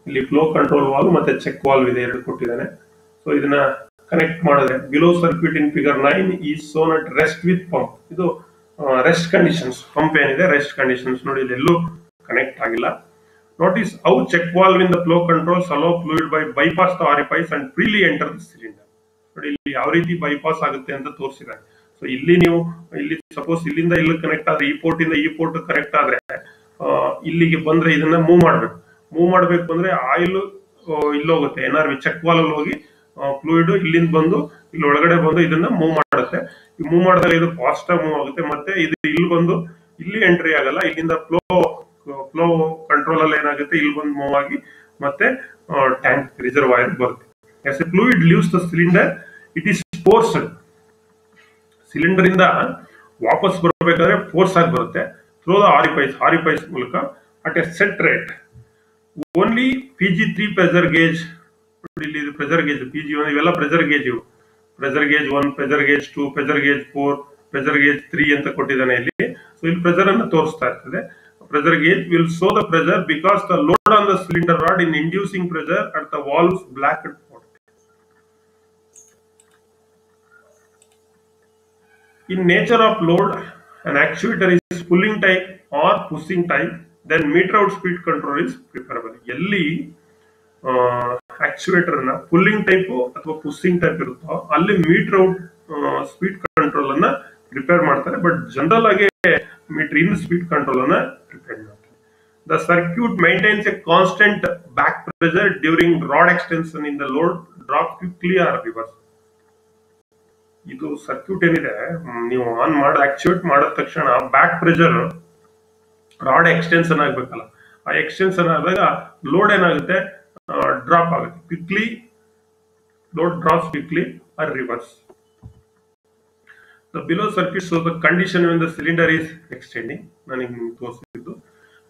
ಇಲ್ಲಿ ಫ್ಲೋ ಕಂಟ್ರೋಲ್ ವಾಲ್ವ್ ಮತ್ತೆ ಚೆಕ್ ವಾಲ್ವ್ ಇದೆ, ಎರಡು ಕೊಟ್ಟಿದ್ದಾನೆ. ಸೊ ಇದನ್ನ ಕನೆಕ್ಟ್ ಮಾಡಿದ್ರೆ below circuit in figure 9 is shown at rest with pump. ಇದು ರೆಸ್ಟ್ ಕಂಡೀಷನ್ಸ್, ಪಂಪ್ ಏನಿದೆ ರೆಸ್ಟ್ ಕಂಡೀಷನ್ಸ್ ನೋಡಿ, ಇಲ್ಲಿ ಎಲ್ಲೂ ಕನೆಕ್ಟ್ ಆಗಿಲ್ಲ. Notice how check valve in the flow controls allow fluid by bypass the orifice and freely enter the cylinder. ನೋಡಿ ಇಲ್ಲಿ ಯಾವ ರೀತಿ ಬೈಪಾಸ್ ಆಗುತ್ತೆ ಅಂತ ತೋರಿಸಿದ್ದಾರೆ. ಸೊ ಇಲ್ಲಿ ನೀವು ಇಲ್ಲಿ ಸಪೋಸ್ ಇಲ್ಲಿಂದ ಇಲ್ಲಿ ಕನೆಕ್ಟ್ ಆದ್ರೆ, ಈ ಪೋರ್ಟ್ ಇಂದ ಈ ಪೋರ್ಟ್ ಕನೆಕ್ಟ್ ಆದ್ರೆ ಇಲ್ಲಿಗೆ ಬಂದ್ರೆ ಇದನ್ನ ಮೂವ್ ಮಾಡ್ಬೇಕು ಅಂದ್ರೆ ಆಯಿಲ್ ಇಲ್ಲಿ ಹೋಗುತ್ತೆ, NRV ಚೆಕ್ ವಾಲ್ ಅಲ್ಲಿ ಹೋಗಿ ಫ್ಲೂಯಿಡ್ ಇಲ್ಲಿಂದ ಬಂದು ಇಲ್ಲಿ ಒಳಗಡೆ ಬಂದು ಇದನ್ನ ಮೂವ್ ಮಾಡುತ್ತೆ. ಈ ಮೂವ್ ಮಾಡಿದಾಗ ಇದು ಫಾಸ್ಟ್ ಆಗಿ ಮೂವ್ ಆಗುತ್ತೆ, ಮತ್ತೆ ಇದು ಇಲ್ಲಿ ಬಂದು ಇಲ್ಲಿ ಎಂಟ್ರಿ ಆಗಲ್ಲ, ಇಲ್ಲಿಂದ ಫ್ಲೋ ಕಂಟ್ರೋಲ್ ಅಲ್ಲಿ ಏನಾಗುತ್ತೆ ಇಲ್ಲಿ ಬಂದು ಮೂವ್ ಆಗಿ ಮತ್ತೆ ಟ್ಯಾಂಕ್ ರಿಸರ್ವಾಯರ್ ಬರುತ್ತೆ. As a fluid leaves the cylinder, it is forced. Cylinder ಇಂದ ವಾಪಸ್ ಬರಬೇಕಾದ್ರೆ ಫೋರ್ಸ್ ಆಗಿ ಬರುತ್ತೆ ಥ್ರೂ ದ ಆರಿಫೈಸ್ ಮೂಲಕ at A set rate. Only PG3 pressure gauge, ಇಲ್ಲಿ ಇದು ಪ್ರೆಷರ್ ಗೇಜ್ PG1 ಇವೆಲ್ಲ ಪ್ರೆಷರ್ ಗೇಜ್, ಇವು pressure gauge 1, pressure gauge 2, pressure gauge 4, pressure gauge 3 ಅಂತ ಕೊಟ್ಟಿದ್ದಾನೆ ಇಲ್ಲಿ. ಸೊ ಇಲ್ಲಿ ಪ್ರೆಷರ್ ಅನ್ನು ತೋರಿಸ್ತಾ ಇರ್ತದೆ. Pressure gauge will show the pressure because the load on the cylinder rod in inducing pressure at the valve's blacked port. In nature of load, an actuator is pulling type or pushing type, then meter out speed control is preferable. ಎಲ್ಲಿ ಆಕ್ಚುಯೇಟರ್ ನ ಪುಲ್ಲಿಂಗ್ ಟೈಪ್ ಅಥವಾ ಪುಷಿಂಗ್ ಟೈಪ್ ಇರುತ್ತೋ ಅಲ್ಲಿ ಮೀಟರ್ ಔಟ್ ಸ್ಪೀಡ್ ಕಂಟ್ರೋಲ್ ಅನ್ನ ಪ್ರಿಪೇರ್ ಮಾಡ್ತಾರೆ, ಬಟ್ ಜನರಲ್ ಆಗಿ ಮೀಟರ್ ಇನ್ ಸ್ಪೀಡ್ ಕಂಟ್ರೋಲ್ ಅನ್ನ ಪ್ರಿಪೇರ್ ಮಾಡ್ತಾರೆ. The circuit maintains a constant back pressure during rod extension in the load drop quickly or reverse. ಇದು ಸರ್ಕ್ಯೂಟ್ ಏನಿದೆ, ನೀವು ಆನ್ ಮಾಡಿ ಆಕ್ಚುಯೇಟ್ ಮಾಡಿದ ತಕ್ಷಣ ಬ್ಯಾಕ್ ಪ್ರೆಷರ್ ರಾಡ್ ಎಕ್ಸ್ಟೆನ್ಷನ್ ಆಗ್ಬೇಕಲ್ಲ, ಆ ಎಕ್ಸ್ಟೆನ್ಷನ್ ಆದಾಗ ಲೋಡ್ ಏನಾಗುತ್ತೆ, ಡ್ರಾಪ್ ಆಗುತ್ತೆ quickly, load drops quickly or reverse. The below circuit shows the condition when the cylinder is extending. ನನಗೆ ತೋರಿಸಿದ್ದು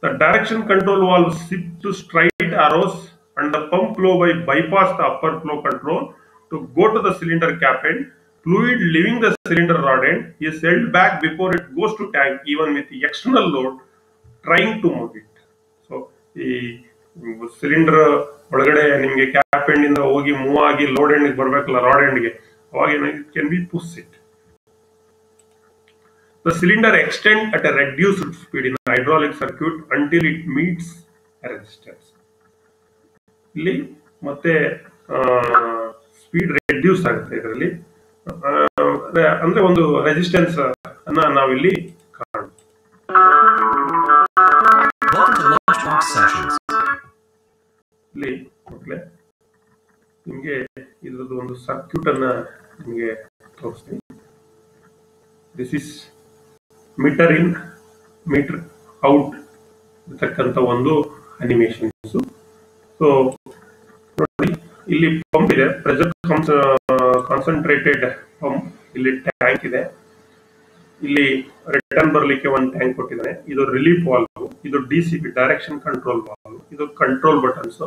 the direction control valve shift to straight arrows and the pump flow bypass the upper flow control to go to the cylinder cap end. Fluid leaving the cylinder rod end is held back before it goes to tank, even with the external load trying to move it. So ಈ ಸಿಲಿಂಡರ್ ಒಳಗಡೆ ನಿಮಗೆ ಕ್ಯಾಪ್ ಎಂಡ್ ಇಂದ ಹೋಗಿ ಮೂವ್ ಆಗಿ ಲೋಡ್ ಎಂಡ್ ಬರಬೇಕಲ್ಲ, ರಾಡ್ ಎಂಡ್ಗೆ, ಅವಾಗ ಏನಾಗಿ can be push it. The cylinder extends at a reduced speed in the hydraulic circuit until it meets a resistance. ಇಲ್ಲಿ ಮತ್ತೆ ಸ್ಪೀಡ್ ರೆಡ್ಯೂಸ್ ಆಗುತ್ತೆ ಇದರಲ್ಲಿ, ಅಂದ್ರೆ ಒಂದು ರೆಸಿಸ್ಟೆನ್ಸ್ ಅನ್ನ ನಾವಿಲ್ಲಿ ಕಾಣುತ್ತೆ. ಇಲ್ಲಿ ಮೊದಲೇ ನಿಮಗೆ ಇದ್ರದ್ದು ಒಂದು ಸರ್ಕ್ಯೂಟ್ ಅನ್ನ ನಿಮಗೆ ತೋರಿಸ್ತೀನಿ. This is meter in meter out ಇರ್ತಕ್ಕಂಥ ಒಂದು ಅನಿಮೇಷನ್ಸ್. ಸೊ ನೋಡಿ ಇಲ್ಲಿ ಪಂಪ್ ಇದೆ, ಪ್ರೆಷರ್ ಕಾನ್ಸಂಟ್ರೇಟೆಡ್ ಪಂಪ್, ಇಲ್ಲಿ ಟ್ಯಾಂಕ್ ಇದೆ, ಇಲ್ಲಿ ರಿಟರ್ನ್ ಬರಲಿಕ್ಕೆ ಒಂದು ಟ್ಯಾಂಕ್ ಕೊಟ್ಟಿದ್ದಾನೆ, ಇದು ರಿಲೀಫ್ ವಾಲ್ವ್, ಇದು DCP ಡೈರೆಕ್ಷನ್ ಕಂಟ್ರೋಲ್ ವಾಲ್ವ್, ಇದು ಕಂಟ್ರೋಲ್ ಬಟನ್ಸ್,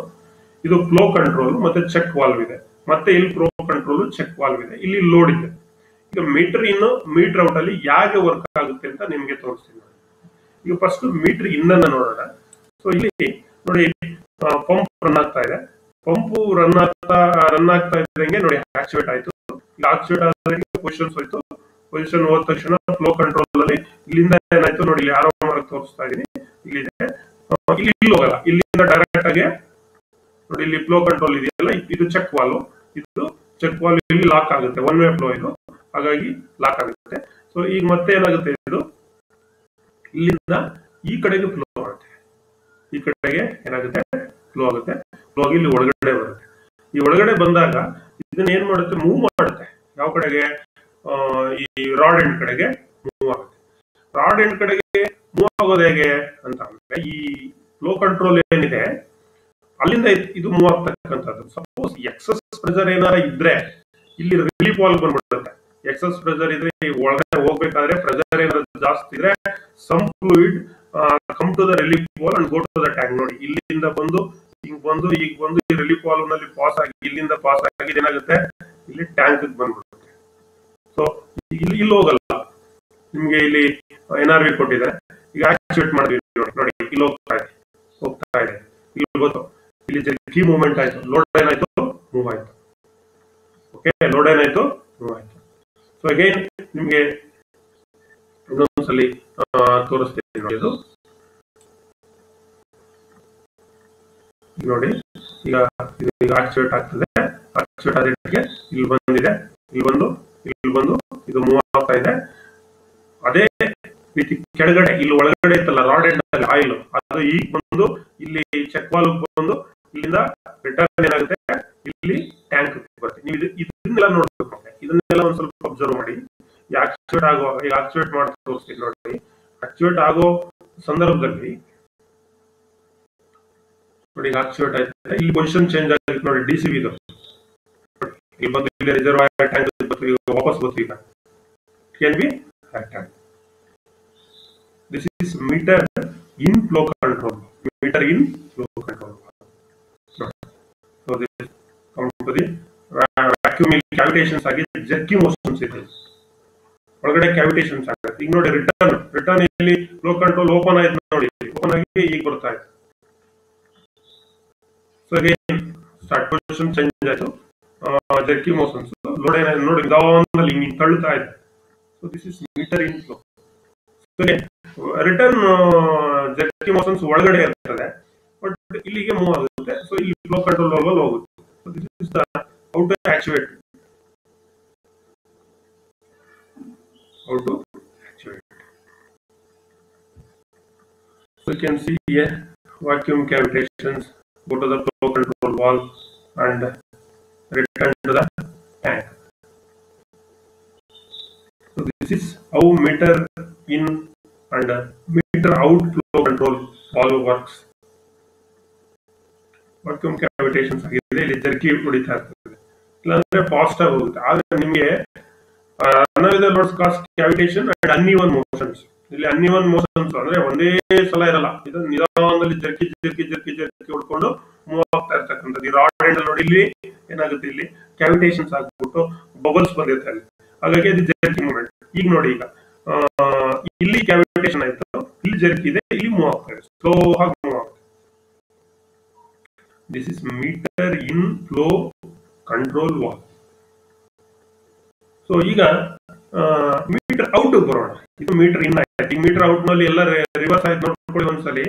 ಇದು ಫ್ಲೋ ಕಂಟ್ರೋಲ್ ಮತ್ತೆ ಚೆಕ್ ವಾಲ್ವ್ ಇದೆ, ಮತ್ತೆ ಇಲ್ಲಿ ಫ್ಲೋ ಕಂಟ್ರೋಲ್ ಚೆಕ್ ವಾಲ್ವ್ ಇದೆ, ಇಲ್ಲಿ ಲೋಡ್ ಇದೆ. ಈಗ ಮೀಟರ್ ಇನ್ ಮೀಟರ್ ಔಟ್ ಅಲ್ಲಿ ಹೇಗೆ ವರ್ಕ್ ಆಗುತ್ತೆ ಅಂತ ನಿಮ್ಗೆ ತೋರಿಸ್ತೀನಿ. ಈಗ ಫಸ್ಟ್ ಮೀಟರ್ ಇನ್ ಅನ್ನ ನೋಡೋಣ. ಸೊ ಇಲ್ಲಿ ನೋಡಿ ಪಂಪ್ ರನ್ ಆಗ್ತಾ ಇದೆ, ಪಂಪು ರನ್ ಆಗ್ತಾ ಇದ್ದಂಗೆ ನೋಡಿ ಆಕ್ಚುಯೇಟ್ ಆಯ್ತು. ಈಗ ಆಕ್ಚುಯೇಟ್ ಆದ್ರೆ ಪೊಸಿಷನ್ಸ್ ಹೋಯ್ತು, ಪೊಸಿಷನ್ ಹೋದ ತಕ್ಷಣ ಫ್ಲೋ ಕಂಟ್ರೋಲ್ ಅಲ್ಲಿ ಇಲ್ಲಿಂದ ಏನಾಯ್ತು ನೋಡಿ, ಇಲ್ಲಿ ಆರೋ ಮಾಡಕ್ ತೋರಿಸ್ತಾ ಇದೀನಿ, ಇಲ್ಲಿದೆ, ಇಲ್ಲಿ ಹೋಗಲ್ಲ, ಇಲ್ಲಿಂದ ಡೈರೆಕ್ಟ್ ಆಗಿ ನೋಡಿ ಇಲ್ಲಿ ಫ್ಲೋ ಕಂಟ್ರೋಲ್ ಇದೆಯಲ್ಲ, ಇದು ಚೆಕ್ ವಾಲ್ವ್, ಇದು ಚೆಕ್ ವಾಲ್ವ್ ಇಲ್ಲಿ ಲಾಕ್ ಆಗುತ್ತೆ, ಒನ್ ವೇ ಫ್ಲೋ ಇದು, ಹಾಗಾಗಿ ಲಾಕ್ ಆಗುತ್ತೆ. ಸೊ ಈಗ ಮತ್ತೆ ಏನಾಗುತ್ತೆ, ಇದು ಇಲ್ಲಿಂದ ಈ ಕಡೆಗೆ ಫ್ಲೋ ಆಗುತ್ತೆ, ಈ ಕಡೆಗೆ ಏನಾಗುತ್ತೆ, ಫ್ಲೋ ಆಗುತ್ತೆ. ಫ್ಲೋ ಆಗಿ ಇಲ್ಲಿ ಒಳಗಡೆ ಬರುತ್ತೆ. ಈ ಒಳಗಡೆ ಬಂದಾಗ ಇದನ್ನ ಏನ್ ಮಾಡುತ್ತೆ, ಮೂವ್ ಮಾಡುತ್ತೆ. ಯಾವ ಕಡೆಗೆ, ಈ ರಾಡ್ ಎಂಡ್ ಕಡೆಗೆ ಮೂವ್ ಆಗುತ್ತೆ. ರಾಡ್ ಎಂಡ್ ಕಡೆಗೆ ಮೂವ್ ಆಗೋದು ಹೇಗೆ ಅಂತ ಅಂದ್ರೆ, ಈ ಫ್ಲೋ ಕಂಟ್ರೋಲ್ ಏನಿದೆ ಅಲ್ಲಿಂದ ಇದು ಮೂವ್ ಆಗ್ತಕ್ಕಂಥದ್ದು. ಸಪೋಸ್ ಎಕ್ಸಸ್ ಪ್ರೆಷರ್ ಏನಾರ ಇದ್ರೆ ಇಲ್ಲಿ ರಿಲೀಫ್ ವಾಲ್ವ್ ಬಂದ್ಬಿಡುತ್ತೆ. ಎಕ್ಸಸ್ ಪ್ರೆಷರ್ ಇದ್ರೆ ಒಳಗಡೆ ಹೋಗ್ಬೇಕಾದ್ರೆ ಪ್ರೆಷರ್ ಏನಾದ್ರು ಜಾಸ್ತಿ ಇದ್ರೆ some fluid come to the relief valve and go to the tank. ನೋಡಿ, ಇಲ್ಲಿಂದ ಬಂದು ಈಗ ಬಂದು ಈ ರಿಲೀಫ್ ವಾಲ್ವ್ ನಲ್ಲಿ ಪಾಸ್ ಆಗಿ ಇಲ್ಲಿಂದ ಪಾಸ್ ಆಗಿ ಏನಾಗುತ್ತೆ, ಇಲ್ಲಿ ಟ್ಯಾಂಕ್ ಬಂದ್ಬಿಡುತ್ತೆ. ಸೊ ಇಲ್ಲಿ ಹೋಗಲ್ಲ. ನಿಮ್ಗೆ ಇಲ್ಲಿ NRV ಕೊಟ್ಟಿದೆ. ಈಗ ಆಕ್ಟಿವೇಟ್ ಮಾಡಿದ್ವಿ ನೋಡಿ, ಇಲ್ಲಿ ಹೋಗ್ತಾ ಇದೆ. ಇಲ್ಲಿ ಗೊತ್ತು, ಇಲ್ಲಿ ಜರ್ಕಿ ಮೂವ್ಮೆಂಟ್ ಆಯ್ತು. ಲೋಡ್ ಏನಾಯ್ತು, ಮೂವ್ ಆಯ್ತು. ಓಕೆ, ಲೋಡ್ ಏನಾಯ್ತು, ಮೂವ್ ಆಯ್ತು. ಸೊ ಅಗೈನ್ ನಿಮ್ಗೆ ಇನ್ನೊಂದ್ಸಲಿ ತೋರಿಸ್ತೀನಿ ನೋಡಿ. ಇದು ನೋಡಿ, ಈಗ ಆಕ್ಟಿವೇಟ್ ಆಗ್ತದೆ. ಆಕ್ಟಿವೇಟ್ ಆದ್ರೆ ಇಲ್ಲಿ ಬಂದಿದೆ, ಇಲ್ಲಿ ಬಂದು ಇದು ಮೂವ್ ಆಗ್ತಾ ಇದೆ. ಅದೇ ರೀತಿ ಕೆಳಗಡೆ ಇಲ್ಲಿ ಒಳಗಡೆ ಇತ್ತಲ್ಲ ರಾಡ್ ಎಂಡ್ ಅಲ್ಲಿ ಆಯಿಲ್, ಅದು ಈಗ ಬಂದು ಇಲ್ಲಿ ಚೆಕ್ ವಾಲ್ವ್ ಬಂದು ಇಲ್ಲಿಂದ ರಿಟರ್ನ್ ಏನಾಗುತ್ತೆ, ಇಲ್ಲಿ ಟ್ಯಾಂಕ್ ಬರುತ್ತೆ. ನೀವು ಇದನ್ನೆಲ್ಲ ನೋಡ್ಬೇಕು. ಇದನ್ನೆಲ್ಲ ಒಂದ್ ಸ್ವಲ್ಪ ಅಬ್ಸರ್ವ್ ಮಾಡಿ. ಈ ಆಕ್ಟಿವೇಟ್ ಆಗುವಾಗ, ಈಗ ಆಕ್ಟಿವೇಟ್ ಮಾಡಿ ತೋರಿಸ್ತೀನಿ ನೋಡಿ. ಆಕ್ಟಿವೇಟ್ ಆಗೋ ಸಂದರ್ಭದಲ್ಲಿ ನೋಡಿ, ಈಗ ಆಕ್ಟಿವೇಟ್ ಆಯ್ತು. ಇಲ್ಲಿ ಪೊಸಿಷನ್ ಚೇಂಜ್ ಆಗುತ್ತೆ ನೋಡಿ, DCV ಇದು ಇಲ್ಲಿ ಬಂದು ಇಲ್ಲಿ ರಿಸರ್ವಾಯರ್ ಟ್ಯಾಂಕ್ ಬರ್ತೀವಿ, ಈಗ ವಾಪಸ್ ಬರ್ತೀವಿ. ಈಗ can be tank. This is meter in flow control. Meter in flow control. So this come to the vacuum cavitations ಆಗಿದೆ, jerky motions ಇದೆ. ಒಳಗಡೆ ಕ್ಯಾವಿಟೇಷನ್ಸ್ ಆಗುತ್ತೆ. ಈಗ ನೋಡಿ, ರಿಟರ್ನ್ ಇಲ್ಲಿ ಫ್ಲೋ ಕಂಟ್ರೋಲ್ ಓಪನ್ ಆಯ್ತು ನೋಡಿ, ಓಪನ್ ಆಗಿ ಈಗ ಬರ್ತಾ ಇದೆ. So again start position change ಆಯ್ತು. ಜರ್ಕಿ ಮೋಷನ್ಸ್, ಲೋಡ್ ಏನಾಯ್ತು ನೋಡಿ, ನಿಧಾನದಲ್ಲಿ ಹಿಂಗೆ ತಳ್ಳುತ್ತಾ ಇದೆ. So this is meter in flow. Return jerky motions ಒಳಗಡೆ ಇರ್ತದೆ, ಬಟ್ ಇಲ್ಲಿಗೆ ಮೂವ್ ಆಗುತ್ತೆ. ಸೊ ಇಲ್ಲಿ ಫ್ಲೋ ಕಂಟ್ರೋಲ್ ಅಲ್ಲಿ ಹೋಗುತ್ತೆ. So this is the how to actuate. So you can see here vacuum cavitations go to the flow control valve and return to the tank. So this is how meter in and meter out flow control valve works. Vacuum cavitations ಆಗಿದೆ, ಇಲ್ಲಿ ಜರ್ಕಿ ಹೊಡಿತಾ ಇರ್ತದೆ, ಇಲ್ಲಾಂದ್ರೆ ಫಾಸ್ಟ್ ಆಗಿ ಹೋಗುತ್ತೆ. ಆದ್ರೆ ನಿಮಗೆ another words cause cavitation and uneven motions. ಇಲ್ಲಿ uneven motions ಅಂದ್ರೆ ಒಂದೇ ಸಲ ಇರಲ್ಲ, ಇದು ನಿಧಾನದಲ್ಲಿ ಜರ್ಕಿ ಹೊಡ್ಕೊಂಡು ಮೂವ್ ಆಗ್ತಾ ಇರ್ತಕ್ಕಂಥದ್ದು. ಈ ರಾಡ್ ಎಂಡ್ ನೋಡಿ, ಇಲ್ಲಿ ಏನಾಗುತ್ತೆ, ಇಲ್ಲಿ ಕ್ಯಾವಿಟೇಷನ್ಸ್ ಆಗ್ಬಿಟ್ಟು ಬಬಲ್ಸ್ ಬಂದಿರ್ತಾರೆ, ಹಾಗಾಗಿ ಅದು ಜರ್ಕಿ ಮೂವ್ಮೆಂಟ್. ಈಗ ನೋಡಿ, ಈಗ ಇಲ್ಲಿ ಕ್ಯಾವಿಟೇಷನ್ ಆಯ್ತು, ಇಲ್ಲಿ ಜರ್ಕಿ ಇದೆ, ಇಲ್ಲಿ ಮೂವ್ ಆಗ್ತಾ ಇದೆ, ಸ್ಲೋ ಆಗಿ ಮೂವ್ ಆಗುತ್ತೆ. This is meter in flow control valve. So ಈಗ ಮೀಟರ್ ಔಟ್ ಬರೋಣ. ಇದು ಮೀಟರ್ ಇನ್ ಆಯ್ತು. ಈ ಮೀಟರ್ ಔಟ್ ನಲ್ಲಿ ಎಲ್ಲ ರಿವರ್ಸ್ ಆಯ್ತು, ನೋಡ್ಕೊಳ್ಳಿ ಒಂದ್ಸಲಿ.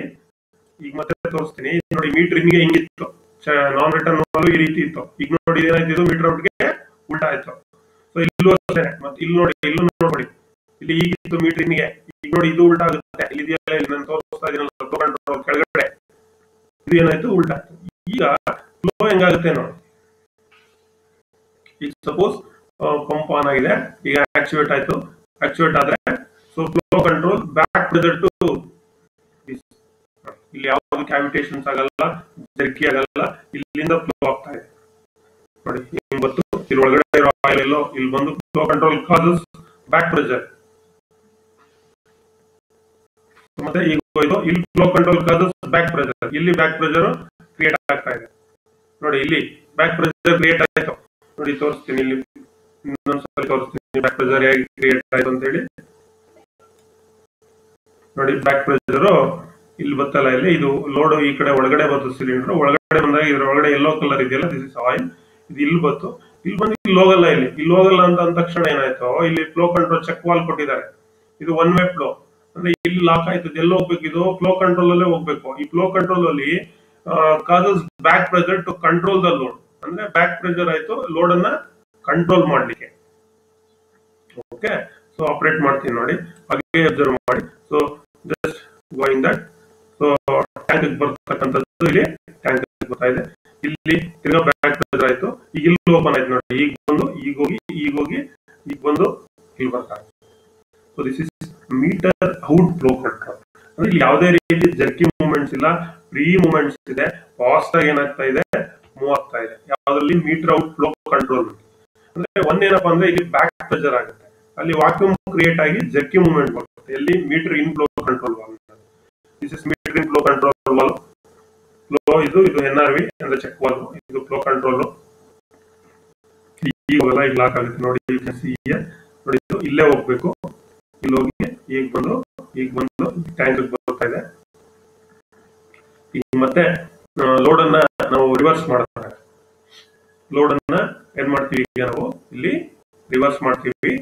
ಈಗ ಮತ್ತೆ ತೋರಿಸ್ತೀನಿ ನೋಡಿ. ಮೀಟರ್ ಇನ್ಗೆ ಹಿಂಗಿತ್ತು, ನಾನ್ ರಿಟರ್ನ್ ಈ ರೀತಿ ಇತ್ತು. ಈಗ ನೋಡಿ ಏನಾಯ್ತು, ಇದು ಮೀಟರ್ ಔಟ್ಗೆ ಉಲ್ಟಾ ಆಯ್ತು. ಸೊ ಇಲ್ಲೂ ಅಷ್ಟೇ, ಮತ್ತೆ ಇಲ್ಲಿ ನೋಡಿ, ಇಲ್ಲೂ ನೋಡ್ಕೊಳ್ಳಿ, ಇಲ್ಲಿ ಈಗಿತ್ತು ಮೀಟರ್ ಇನ್ಗೆ, ಈಗ ನೋಡಿ ಇದು ಉಲ್ಟಾ ಆಗುತ್ತೆ. ಇಲ್ಲಿ ಇದೆಯಲ್ಲ, ಇಲ್ಲಿ ನಾನು ತೋರಿಸ್ತಾ ಇದೀನಲ್ಲ ಫ್ಲೋ ಕಂಟ್ರೋಲ್ ಕೆಳಗಡೆ, ಇದು ಏನಾಯ್ತು, ಉಲ್ಟಾ ಆಯ್ತು. ಈಗ ಫ್ಲೋ ಹೆಂಗಾಗುತ್ತೆ ನೋಡಿ. ಈಗ ಸಪೋಸ್ ಪಂಪ್ ಆನ್ ಆಗಿದೆ, ಈಗ ಆಕ್ಟಿವೇಟ್ ಆಯ್ತು. ಆಕ್ಟಿವೇಟ್ ಆದ್ರೆ so flow control back pressure to this. ಇಲ್ಲಿ ಯಾವ್ದು ಕ್ಯಾವಿಟೇಷನ್ಸ್ ಆಗಲ್ಲ, ಜರ್ಕಿ ಆಗಲ್ಲ, ಇಲ್ಲಿಂದ ಫ್ಲೋ ಆಗ್ತಾ ಇದೆ ನೋಡಿ. ಹಿಂಗ್ ಗೊತ್ತು, ಇಲ್ಲಿ ಒಳಗಡೆ ಇರೋ ಆಯಿಲ್ ಎಲ್ಲೋ ಇಲ್ಲಿ ಬಂದು flow control causes back pressure. ಮತ್ತೆ ಈಗ ಇದು ಇಲ್ಲಿ flow control causes back pressure, ಇಲ್ಲಿ ಬ್ಯಾಕ್ ಪ್ರೆಷರ್ ಕ್ರಿಯೇಟ್ ಆಗ್ತಾ ಇದೆ ನೋಡಿ. ಇಲ್ಲಿ ಬ್ಯಾಕ್ ಪ್ರೆಷರ್ ಕ್ರಿಯೇಟ್ ಆಯ್ತು ನೋಡಿ, ತೋರಿಸ್ತೀನಿ. ಇಲ್ಲಿ ಇನ್ನೊಂದ್ಸಲ ತೋರಿಸ್ತೀನಿ ಬ್ಯಾಕ್ ಪ್ರೆಷರ್ ಹೇಗೆ ಕ್ರಿಯೇಟ್ ಆಯ್ತು ಅಂತ ಹೇಳಿ. ನೋಡಿ, ಬ್ಯಾಕ್ ಪ್ರೆಷರ್ ಇಲ್ಲಿ ಬತ್ತಲ್ಲ, ಇಲ್ಲಿ ಇದು ಲೋಡ್ ಈ ಕಡೆ ಒಳಗಡೆ ಬಂತು, ಸಿಲಿಂಡರ್ ಒಳಗಡೆ ಬಂದಾಗ ಇದ್ರ ಒಳಗಡೆ ಯೆಲ್ಲೋ ಕಲರ್ ಇದೆಯಲ್ಲ, ದಿಸ್ ಇಸ್ ಆಯಿಲ್. ಇದು ಇಲ್ಲಿ ಬಂತು, ಇಲ್ಲಿ ಬಂದು ಇಲ್ಲಿ ಹೋಗಲ್ಲ. ಇಲ್ಲಿ ಹೋಗಲ್ಲ ಅಂತ ಅಂದ ತಕ್ಷಣ ಏನಾಯ್ತು, ಇಲ್ಲಿ ಫ್ಲೋ ಕಂಟ್ರೋಲ್ ಚೆಕ್ ವಾಲ್ ಕೊಟ್ಟಿದ್ದಾರೆ. ಇದು ಒನ್ ವೇ ಫ್ಲೋ ಅಂದ್ರೆ ಇಲ್ಲಿ ಲಾಕ್ ಆಯ್ತು. ಎಲ್ಲಿ ಹೋಗ್ಬೇಕು, ಇದು ಫ್ಲೋ ಕಂಟ್ರೋಲ್ ಅಲ್ಲೇ ಹೋಗ್ಬೇಕು. ಈ ಫ್ಲೋ ಕಂಟ್ರೋಲ್ ಅಲ್ಲಿ causes back pressure to control the load. ಅಂದ್ರೆ ಬ್ಯಾಕ್ ಪ್ರೆಷರ್ ಆಯ್ತು ಲೋಡ್ ಅನ್ನ ಕಂಟ್ರೋಲ್ ಮಾಡ್ಲಿಕ್ಕೆ. ಓಕೆ, ಸೊ ಆಪರೇಟ್ ಮಾಡ್ತೀನಿ ನೋಡಿ, ಹಾಗೆ ಅಬ್ಸರ್ವ್ ಮಾಡಿ. So just going that. So tank ಬರ್ತಕ್ಕಂಥದ್ದು ಇಲ್ಲಿ ಟ್ಯಾಂಕ್ ಬರ್ತಾ ಇದೆ. ಇಲ್ಲಿ ತಿರ್ಗಾ ಬ್ಯಾಕ್ ಪ್ರೆಜರ್ ಆಯ್ತು. ಈಗ ಇಲ್ಲಿ ಓಪನ್ ಆಯ್ತು ನೋಡಿ. ಈಗ ಬಂದು ಈಗ ಹೋಗಿ ಈಗ ಬಂದು ಇಲ್ಲಿ ಬರ್ತಾ ಇದೆ. So this is meter out flow control. ಅಂದ್ರೆ ಇಲ್ಲಿ ಯಾವುದೇ ರೀತಿ ಜರ್ಕಿ ಮೂವ್ಮೆಂಟ್ಸ್ ಇಲ್ಲ, ಫ್ರೀ ಮೂವ್ಮೆಂಟ್ಸ್ ಇದೆ, ಫಾಸ್ಟ್ ಆಗಿ ಏನಾಗ್ತಾ ಇದೆ, ಮೂವ್ ಆಗ್ತಾ ಇದೆ. ಯಾವ್ದ್ರಲ್ಲಿ ಮೀಟರ್ ಔಟ್ ಫ್ಲೋ ಕಂಟ್ರೋಲ್. ಅಂದ್ರೆ ಒಂದೇನಪ್ಪ ಅಂದ್ರೆ ಇಲ್ಲಿ ಬ್ಯಾಕ್ ಪ್ರೆಜರ್ ಆಗುತ್ತೆ, ಅಲ್ಲಿ ವಾಕ್ಯೂಮ್ ಕ್ರಿಯೇಟ್ ಆಗಿ ಜರ್ಕಿ ಮೂವ್ಮೆಂಟ್ ಬರುತ್ತೆ. ಎಲ್ಲಿ meter in flow control valve. This is meter in flow control valve. Flow ಇದು NRV ಅಂದ್ರೆ ಚೆಕ್ ವಾಲ್ವ್. ಇದು ಫ್ಲೋ ಕಂಟ್ರೋಲ್. ಈಗೆಲ್ಲ ಈಗ ಲಾಕ್ ಆಗುತ್ತೆ ನೋಡಿ. ನೋಡಿ ಇಲ್ಲೇ ಹೋಗ್ಬೇಕು. ಇಲ್ಲಿ ಹೋಗಿ ಈಗ ಬಂದು ಟ್ಯಾಂಕ್ ಬರ್ತಾ ಇದೆ. ಈಗ ಮತ್ತೆ ಲೋಡ್ ಅನ್ನ ನಾವು ರಿವರ್ಸ್ ಮಾಡ್ತಾರೆ. ಲೋಡ್ ಅನ್ನ ಏನ್ ಮಾಡ್ತೀವಿ, ಈಗ ನಾವು ಇಲ್ಲಿ ರಿವರ್ಸ್ ಮಾಡ್ತೀವಿ.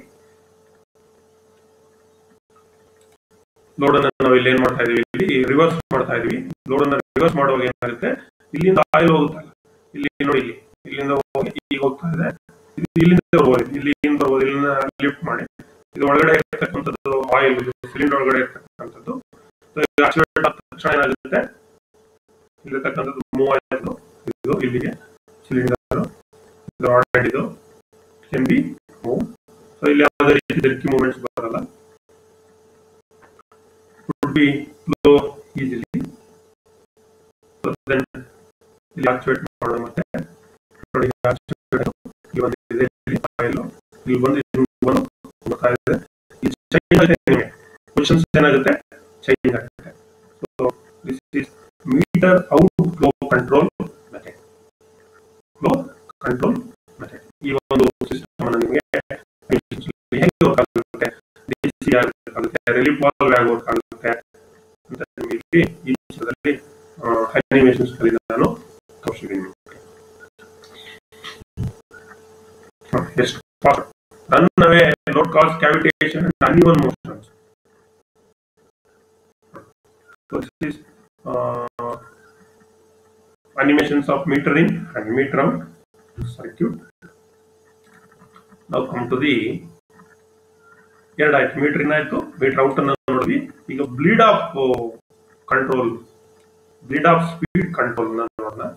ಲೋಡ್ ಅನ್ನ ನಾವು ಇಲ್ಲಿ ಏನ್ ಮಾಡ್ತಾ ಇದೀವಿ, ಇಲ್ಲಿ ರಿವರ್ಸ್ ಮಾಡ್ತಾ ಇದೀವಿ. ಲೋಡ್ ಅನ್ನ ರಿವರ್ಸ್ ಮಾಡುವಾಗ ಏನಾಗುತ್ತೆ, ಇಲ್ಲಿಂದ ಆಯಿಲ್ ಹೋಗುತ್ತಲ್ಲ, ಇಲ್ಲಿ ನೋಡಿ, ಇಲ್ಲಿಂದ ಹೋಗಿ ಈಗ ಹೋಗ್ತಾ ಇದೆ. ಇಲ್ಲಿಂದ ಬರ್ಬೋದು, ಇಲ್ಲಿಂದ ಲಿಫ್ಟ್ ಮಾಡಿ ಇದು ಒಳಗಡೆ ಇರ್ತಕ್ಕಂಥದ್ದು ಆಯಿಲ್, ಸಿಲಿಂಡರ್ ಒಳಗಡೆ ಇರ್ತಕ್ಕಂಥದ್ದು. ಆಕ್ಸಿಲೇಟ್ ಆದ ತಕ್ಷಣ ಏನಾಗುತ್ತೆ, ಇಲ್ಲಿರ್ತಕ್ಕಂಥದ್ದು ಮೂವ್ ಆಯಿತು. ಇದು ಇಲ್ಲಿಗೆ ಸಿಲಿಂಡರ್, ಇದು ಆರ್ಡರ್, ಇದು ಕ್ಯಾನ್ ಬಿ ಮೂವ್. ಸೊ ಇಲ್ಲಿ ಯಾವುದೇ ರೀತಿ ಜರ್ಕಿ ಮೂವ್ಮೆಂಟ್ಸ್ ಬರಲ್ಲ. would be flow easily. So then ಇಲ್ಲಿ ಆಕ್ಟಿವೇಟ್ ಮಾಡೋಣ. ಮತ್ತೆ ನೋಡಿ ಆಕ್ಟಿವೇಟ್ ಇಲ್ಲಿ ಬಂದಿದೆ, ಇಲ್ಲಿ ಫೈಲ್ ಇಲ್ಲಿ ಬಂದು ಬರ್ತಾ ಇದೆ. ಇಲ್ಲಿ ಚೇಂಜ್ ಆಗುತ್ತೆ, ನಿಮಗೆ ಪೊಸಿಷನ್ಸ್ ಏನಾಗುತ್ತೆ, ಚೇಂಜ್ ಆಗುತ್ತೆ. So this is meter out flow control method. Flow control method. ಈ ಒಂದು ಸಿಸ್ಟಮ್ ಅನ್ನು ನಿಮಗೆ ಹೇಗೆ ವರ್ಕ್ ಆಗುತ್ತೆ, DC ಆಗುತ್ತೆ, ರಿಲೀಫ್ ವಾಲ್ವ್ ಹೇಗೆ ವರ್ಕ್ ಆಗುತ್ತೆ ಅಂತ ನಿಮಗೆ ಈ ಚಿತ್ರದಲ್ಲಿ ಅನಿಮೇಷನ್ಸ್ ಗಳಲ್ಲಿ ನಾನು ತೋರಿಸಿದ್ದೀನಿ. ಎಷ್ಟು run away load cause cavitation and uneven motions. So this is animations of meter in and meter out circuit. Now come to the ಎರಡಾಯ್ತು, ಮೀಟರ್ ಇನ್ ಆಯ್ತು, ಮೀಟರ್ ಔಟ್ ಅನ್ನು ನೋಡಿದ್ವಿ. ಈಗ bleed off control, bleed off speed control ನೋಡೋಣ.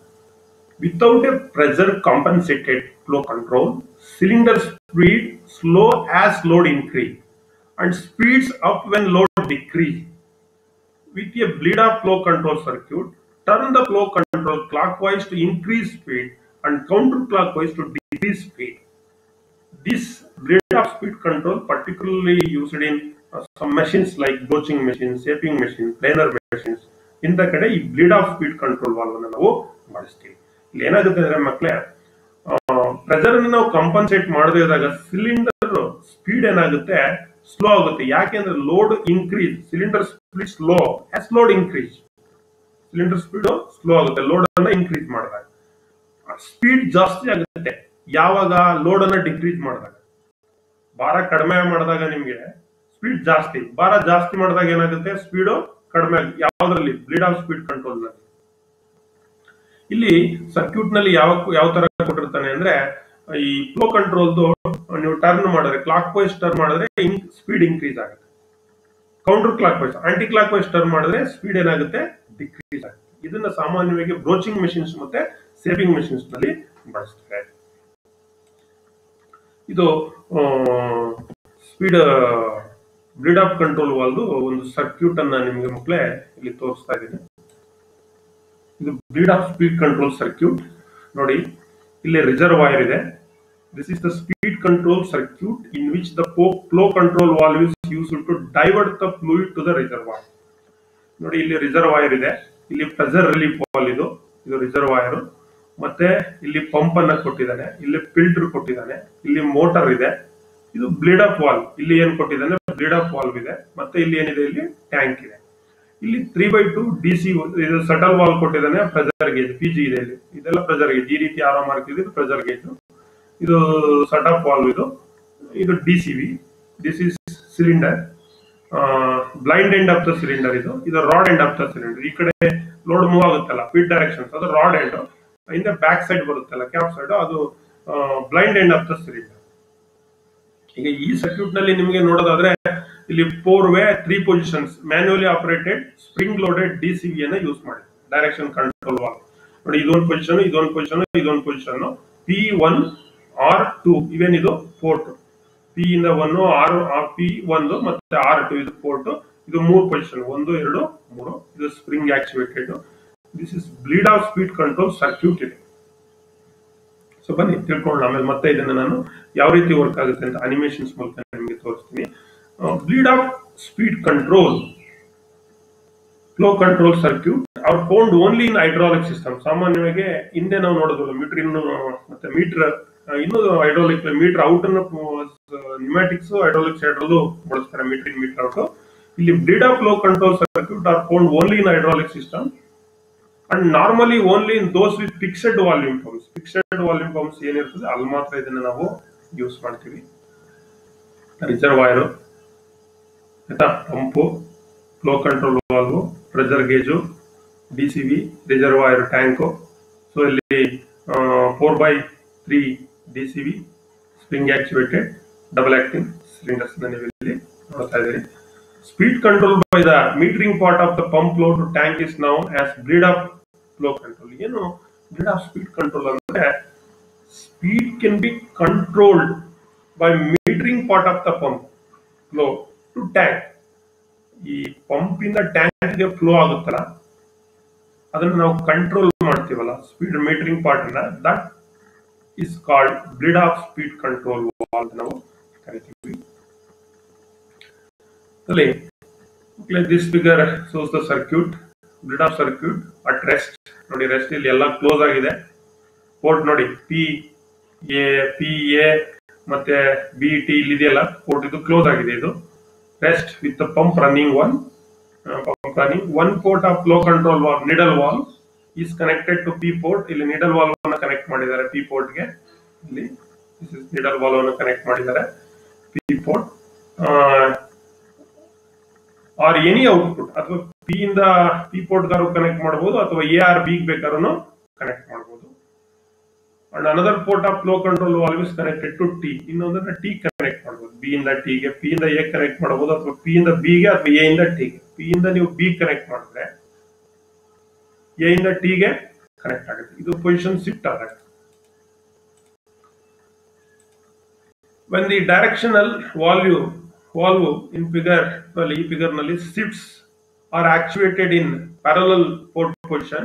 Without a pressure compensated flow control, cylinder speed slow as load increase and speeds up when load decrease. With a bleed off flow control circuit, turn the flow control clockwise to increase speed and counterclockwise to decrease speed. This bleed of speed control particularly used in some machines like broaching machines, shaping machines, planer machines. ಇಂಥ ಕಡೆ ಈ bleed off speed control valve ಅನ್ನು ನಾವು ಬಳಸ್ತೀವಿ. ಇಲ್ಲಿ ಏನಾಗುತ್ತೆ ಅಂದ್ರೆ ಮಕ್ಕಳೇ, ಪ್ರೆಷರ್ ಅನ್ನು ನಾವು ಕಾಂಪನ್ಸೇಟ್ ಮಾಡದೇ ಇದ್ದಾಗ ಸಿಲಿಂಡರ್ ಸ್ಪೀಡ್ ಏನಾಗುತ್ತೆ, ಸ್ಲೋ ಆಗುತ್ತೆ. ಯಾಕೆಂದ್ರೆ load increase, cylinder speed slow as load increase. Cylinder speed slow ಆಗುತ್ತೆ ಲೋಡ್ ಅನ್ನ ಇನ್ಕ್ರೀಸ್ ಮಾಡಿದಾಗ. ಸ್ಪೀಡ್ ಜಾಸ್ತಿ ಆಗುತ್ತೆ ಯಾವಾಗ ಲೋಡ್ ಅನ್ನ ಡಿಕ್ರೀಸ್ ಮಾಡಿದಾಗ. ಭಾರ ಕಡಿಮೆ ಮಾಡಿದಾಗ ನಿಮ್ಗೆ ಸ್ಪೀಡ್ ಜಾಸ್ತಿ, ಭಾರ ಜಾಸ್ತಿ ಮಾಡಿದಾಗ ಏನಾಗುತ್ತೆ, ಸ್ಪೀಡ್ ಕಡಿಮೆ. ಯಾವ್ದ್ರಲ್ಲಿ, ಬ್ಲೀಡ್ ಆಫ್ ಸ್ಪೀಡ್ ಕಂಟ್ರೋಲ್ ನಲ್ಲಿ. ಇಲ್ಲಿ ಸರ್ಕ್ಯೂಟ್ ನಲ್ಲಿ ಯಾವ ತರ ಕೊಟ್ಟಿರ್ತಾನೆ ಅಂದ್ರೆ, ಈ ಫ್ಲೋ ಕಂಟ್ರೋಲ್ದು ನೀವು ಟರ್ನ್ ಮಾಡಿದ್ರೆ, ಕ್ಲಾಕ್ ವೈಸ್ ಟರ್ನ್ ಮಾಡಿದ್ರೆ ಸ್ಪೀಡ್ ಇನ್ಕ್ರೀಸ್ ಆಗುತ್ತೆ. Counterclockwise, aunty clock wise turn ಮಾಡಿದ್ರೆ ಸ್ಪೀಡ್ ಏನಾಗುತ್ತೆ, ಡಿಕ್ರೀಸ್ ಆಗುತ್ತೆ. ಇದನ್ನ ಸಾಮಾನ್ಯವಾಗಿ ಬ್ರೋಚಿಂಗ್ ಮೆಷಿನ್ಸ್ ಮತ್ತೆ ಸೇವಿಂಗ್ ಮೆಷಿನ್ಸ್ ನಲ್ಲಿ ಬಳಸ್ತಾರೆ. ಇದು ಸ್ಪೀಡ್ ಬ್ಲೀಡ್ ಆಫ್ ಕಂಟ್ರೋಲ್ ವಾಲ್ದು ಒಂದು ಸರ್ಕ್ಯೂಟ್ ಅನ್ನ ನಿಮ್ಗೆ ಮಕ್ಕಳೇ ಇಲ್ಲಿ ತೋರಿಸ್ತಾ ಇದ್ದೀನಿ. ಇದು bleed off speed control circuit. ನೋಡಿ ಇಲ್ಲಿ ರಿಸರ್ವಾಯರ್ ಇದೆ. This is the speed control circuit in which the flow control valve is used to divert the fluid to the reservoir. ನೋಡಿ ಇಲ್ಲಿ ರಿಸರ್ವಾಯರ್ ಇದೆ, ಇಲ್ಲಿ ಪ್ರೆಷರ್ ರಿಲೀಫ್ ವಾಲ್ವ್ ಇದು ರಿಸರ್ವಾಯರ್. ಮತ್ತೆ ಇಲ್ಲಿ ಪಂಪ್ ಅನ್ನ ಕೊಟ್ಟಿದ್ದಾನೆ, ಇಲ್ಲಿ ಫಿಲ್ಟರ್ ಕೊಟ್ಟಿದ್ದಾನೆ, ಇಲ್ಲಿ ಮೋಟರ್ ಇದೆ. ಇದು ಬ್ಲೀಡ್ ಆಫ್ ವಾಲ್ವ್. ಇಲ್ಲಿ ಏನ್ ಕೊಟ್ಟಿದ್ದಾನೆ, ಬ್ಲೀಡ್ ಆಫ್ ವಾಲ್ವ್ ಇದೆ. ಮತ್ತೆ ಇಲ್ಲಿ ಏನಿದೆ, ಇಲ್ಲಿ ಟ್ಯಾಂಕ್ ಇದೆ. ಇಲ್ಲಿ 3/2 DC ಇದು ಸಟಲ್ ವಾಲ್ವ್ ಕೊಟ್ಟಿದ್ದಾನೆ. ಪ್ರೆಷರ್ ಗೇಜ್ PG ಇದೆ ಇಲ್ಲಿ, ಇದೆಲ್ಲ ಪ್ರೆಷರ್ ಗೇಜ್. ಈ ರೀತಿ ಆರೋ ಮಾರ್ಕ್ ಇದೆ, ಪ್ರೆಷರ್ ಗೇಜ್. ಇದು ಸಟ್ ಆಫ್ ವಾಲ್ವ್. ಇದು DCV. This is cylinder, blind end of the cylinder. ಇದು rod end of the cylinder. ಈ ಕಡೆ ಲೋಡ್ ಮೂವ್ ಆಗುತ್ತಲ್ಲ, ಫೀಡ್ ಡೈರೆಕ್ಷನ್ಸ್, ಅದು ರಾಡ್ ಎಂಡ್. ಇಂದ ಬ್ಯಾಕ್ ಸೈಡ್ ಬರುತ್ತಲ್ಲ, ಕ್ಯಾಪ್ ಸೈಡ್, ಅದು blind end of the cylinder. ಈಗ ಈ ಸರ್ಕ್ಯೂಟ್ ನಲ್ಲಿ ನಿಮಗೆ ನೋಡೋದಾದ್ರೆ, ಇಲ್ಲಿ 4 way 3 positions manually operated spring loaded DCV ಅನ್ನ ಯೂಸ್ ಮಾಡಿ, ಡೈರೆಕ್ಷನ್ ಕಂಟ್ರೋಲ್ ವಾಲ್ವ್ ನೋಡಿ. ಇದೊಂದು ಪೊಸಿಷನ್, ಇದೊಂದು ಪೊಸಿಷನ್, ಇದೊಂದು position. P1 R2 ಇವೇನಿದು port. P ಇಂದ 1 P1 ಮತ್ತೆ R2 ಇದು ಪೋರ್ಟ್. ಇದು 3 ಪೊಸಿಷನ್, 1 2 3. ಇದು spring activated. This is bleed off speed control circuit ಇದೆ. ಸೊ ಬನ್ನಿ ತಿಳ್ಕೊಳ್ಳೋಣ. ಆಮೇಲೆ ಮತ್ತೆ ಇದನ್ನ ನಾನು ಯಾವ ರೀತಿ ವರ್ಕ್ ಆಗುತ್ತೆ ಅಂತ ಅನಿಮೇಷನ್ಸ್ ಮೂಲಕ ನಿಮಗೆ ತೋರಿಸ್ತೀನಿ. Bleed off speed control flow control circuit are found only in hydraulic system. ಸಾಮಾನ್ಯವಾಗಿ ಹಿಂದೆ ನಾವು ನೋಡೋದಿಲ್ಲ ಮೀಟರ್ ಮತ್ತೆ ಮೀಟರ್ ಇನ್ನು ಹೈಡ್ರಾಲಿಕ್ ಮೀಟರ್ ಔಟ್ ಅನ್ನು ನ್ಯೂಮ್ಯಾಟಿಕ್ಸ್ ಹೈಡ್ರಾಲಿಕ್ಸ್ ಎರಡರಲ್ಲೂ ಬಳಸ್ತಾರೆ, ಮೀಟರ್ ಇನ್ ಮೀಟರ್ ಔಟ್. ಇಲ್ಲಿ bleed off flow control circuit are found only in hydraulic system and normally only in those with fixed volume pumps. Fixed volume pumps ಏನಿರ್ತದೆ ಅಲ್ಲಿ ಮಾತ್ರ ಇದನ್ನ ನಾವು ಯೂಸ್ ಮಾಡ್ತೀವಿ. ರಿಸರ್ವಾಯರ್ ಆಯ್ತಾ, pump, flow control valve, pressure gauge, DCV, reservoir tank. So ಇಲ್ಲಿ 4x3 DCV spring activated double acting cylinders ನೀವು ಇಲ್ಲಿ ನೋಡ್ತಾ ಇದ್ದೀರಿ. Speed control by the metering part of the pump flow to tank is known as bleed of flow control. ಏನು bleed of speed control ಅಂದ್ರೆ speed can be controlled by metering part of the pump flow to tank. ಈ ಪಂಪ್ ಇಂದ ಟ್ಯಾಂಕ್ ಗೆ ಫ್ಲೋ ಆಗುತ್ತಲ್ಲ ಅದನ್ನ ನಾವು ಕಂಟ್ರೋಲ್ ಮಾಡ್ತೀವಲ್ಲ ಸ್ಪೀಡ್ ಮೀಟರಿಂಗ್ ಪಾರ್ಟ್ ಅನ್ನ, that is called bleed off speed control valve ನಾವು ಕರಿತೀವಿ. This figure shows the circuit, bleed off circuit at rest. ನೋಡಿ ರೆಸ್ಟ್ ಇಲ್ಲಿ ಎಲ್ಲ ಕ್ಲೋಸ್ ಆಗಿದೆ. ಪೋರ್ಟ್ ನೋಡಿ PA ಮತ್ತೆ BT ಇಲ್ಲಿ ಇದೆಯಲ್ಲ ಪೋರ್ಟ್, ಇದು ಕ್ಲೋಸ್ ಆಗಿದೆ. ಇದು rest with the pump running one port of flow control valve needle valve is connected to P port. ಇಲ್ಲಿ ನೀಡಲ್ ವಾಲ್ವ್ ಅನ್ನು ಕನೆಕ್ಟ್ ಮಾಡಿದ್ದಾರೆ P ಪೋರ್ಟ್ ಗೆ. ಇಲ್ಲಿ ನೀಡಲ್ ವಾಲ್ವ್ ಅನ್ನು ಕನೆಕ್ಟ್ ಮಾಡಿದ್ದಾರೆ P port. Or any output ಅಥವಾ P ಇಂದ P ಪೋರ್ಟ್ ಗಾರು ಕನೆಕ್ಟ್ ಮಾಡಬಹುದು ಅಥವಾ A ಆರ್ B ಬೇಕಾದ್ರೂ ಕನೆಕ್ಟ್ ಮಾಡಬಹುದು. And another port of flow control valve is connected to T. ಇನ್ನೊಂದನ್ನ T ಕನೆಕ್ಟ್ ಮಾಡಬಹುದು. B ಇಂದ T ಗೆ, P ಇಂದ A ಕನೆಕ್ಟ್ ಮಾಡಬಹುದು ಅಥವಾ P ಇಂದ B ಗೆ ಅಥವಾ A ಇಂದ T ಗೆ. P ಇಂದ ನೀವು B ಕನೆಕ್ಟ್ ಮಾಡಿದ್ರೆ A ಇಂದ T ಗೆ ಕನೆಕ್ಟ್ ಆಗುತ್ತೆ. ಇದು ಪೊಸಿಷನ್ ಶಿಫ್ಟ್ ಆದಾಗ. When the directional valve in figure ನಲ್ಲಿ, ಈ ಫಿಗರ್ ನಲ್ಲಿ shifts are actuated in parallel port position,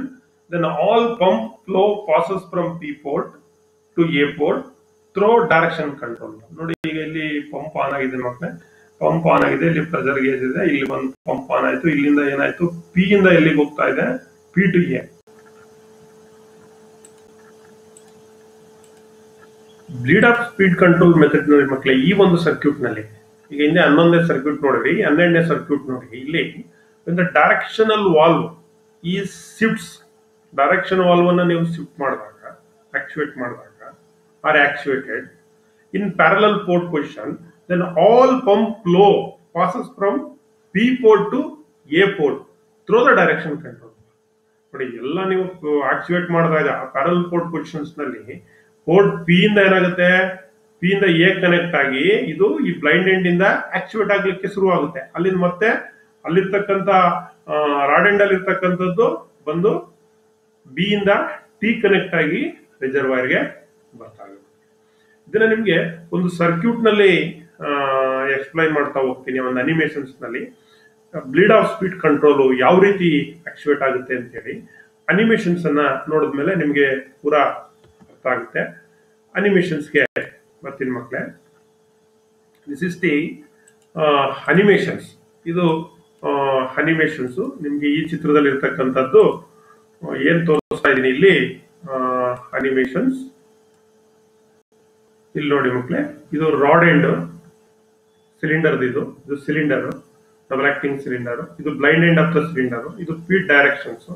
then all pump flow passes from P port to A port through direction control. ನೋಡಿ ಈಗ ಇಲ್ಲಿ ಪಂಪ್ ಆನ್ ಆಗಿದೆ ಮಕ್ಕಳೇ, ಪಂಪ್ ಆನ್ ಆಗಿದೆ. ಇಲ್ಲಿ ಪ್ರೆಷರ್ ಗೇಜ್ ಇದೆ. ಇಲ್ಲಿ ಒಂದು ಪಂಪ್ ಆನ್ ಆಯ್ತು. ಇಲ್ಲಿಂದ ಏನಾಯ್ತು, P ಇಂದ ಎಲ್ಲಿಗೆ ಹೋಗ್ತಾ ಇದೆ, P to A. Bleed off speed control method ನೋಡಿ ಮಕ್ಕಳೇ, ಈ ಒಂದು ಸರ್ಕ್ಯೂಟ್ ನಲ್ಲಿ ಈಗ ಹಿಂದೆ 11ನೇ ಸರ್ಕ್ಯೂಟ್ ನೋಡ್ರಿ, 12ನೇ ಸರ್ಕ್ಯೂಟ್ ನೋಡ್ರಿ. ಇಲ್ಲಿ ಡೈರೆಕ್ಷನಲ್ ವಾಲ್ವ್ ಈ ಶಿಫ್ಟ್ಸ್, ಡೈರೆಕ್ಷನ್ ವಾಲ್ವ್ ಅನ್ನ ನೀವು ಶಿಫ್ಟ್ ಮಾಡಿದಾಗ, ಆಕ್ಚುಯೇಟ್ ಮಾಡಿದಾಗ or actuated in parallel port position, then all pump flow passes from P port to A port through the direction control. ನೋಡಿ ಎಲ್ಲ ನೀವು ಆಕ್ಚುಯೇಟ್ ಮಾಡಿದಾಗ ಪ್ಯಾರಲಲ್ ಪೋರ್ಟ್ ಪೊಸಿಷನ್ಸ್ ನಲ್ಲಿ ಪೋರ್ಟ್ P ಇಂದ ಏನಾಗುತ್ತೆ, P ಇಂದ A ಕನೆಕ್ಟ್ ಆಗಿ ಇದು ಈ ಬ್ಲೈಂಡ್ ಎಂಡ್ ಇಂದ ಆಕ್ಚುಯೇಟ್ ಆಗ್ಲಿಕ್ಕೆ ಶುರು ಆಗುತ್ತೆ. ಅಲ್ಲಿಂದ ಮತ್ತೆ ಅಲ್ಲಿರ್ತಕ್ಕಂಥ ರಾಡ್ ಎಂಡ್ ಅಲ್ಲಿ ಇರ್ತಕ್ಕಂಥದ್ದು ಬಂದು B ಇಂದ T ಕನೆಕ್ಟ್ ಆಗಿ ರಿಸರ್ವಾಯರ್ ಗೆ ಬರ್ತಾ ಇದೆ. ಇದನ್ನ ನಿಮ್ಗೆ ಒಂದು ಸರ್ಕ್ಯೂಟ್ ನಲ್ಲಿ ಎಕ್ಸ್ಪ್ಲೈನ್ ಮಾಡ್ತಾ ಹೋಗ್ತೀನಿ, ಒಂದು ಅನಿಮೇಷನ್ಸ್ ನಲ್ಲಿ. ಬ್ಲೀಡ್ ಆಫ್ ಸ್ಪೀಡ್ ಕಂಟ್ರೋಲ್ ಯಾವ ರೀತಿ ಆಕ್ಚುಯೇಟ್ ಆಗುತ್ತೆ ಅಂತ ಹೇಳಿ ಅನಿಮೇಷನ್ಸ್ ಅನ್ನ ನೋಡಿದ್ಮೇಲೆ ನಿಮ್ಗೆ ಪೂರಾ ಅರ್ಥ ಆಗುತ್ತೆ. ಅನಿಮೇಷನ್ಸ್ಗೆ ಬರ್ತೀನಿ ಮಕ್ಕಳೇ. This is the animations. ಇದು ಅನಿಮೇಷನ್ಸ್ ನಿಮ್ಗೆ ಈ ಚಿತ್ರದಲ್ಲಿ ಇರ್ತಕ್ಕಂಥದ್ದು ಏನ್ ತೋರಿಸ್ತಾ ಇದೀನಿ ಇಲ್ಲಿ ಅನಿಮೇಷನ್ಸ್. ಇಲ್ಲಿ ನೋಡಿ ಮಕ್ಕಳೇ, ಇದು ರಾಡ್ ಎಂಡ್ ಸಿಲಿಂಡರ್, ಇದು ಸಿಲಿಂಡರ್, ಡಬಲ್ ಆಕ್ಟಿಂಗ್ ಸಿಲಿಂಡರ್. ಇದು blind end of the cylinder. ಇದು ಫೀಡ್ ಡೈರೆಕ್ಷನ್ಸ್.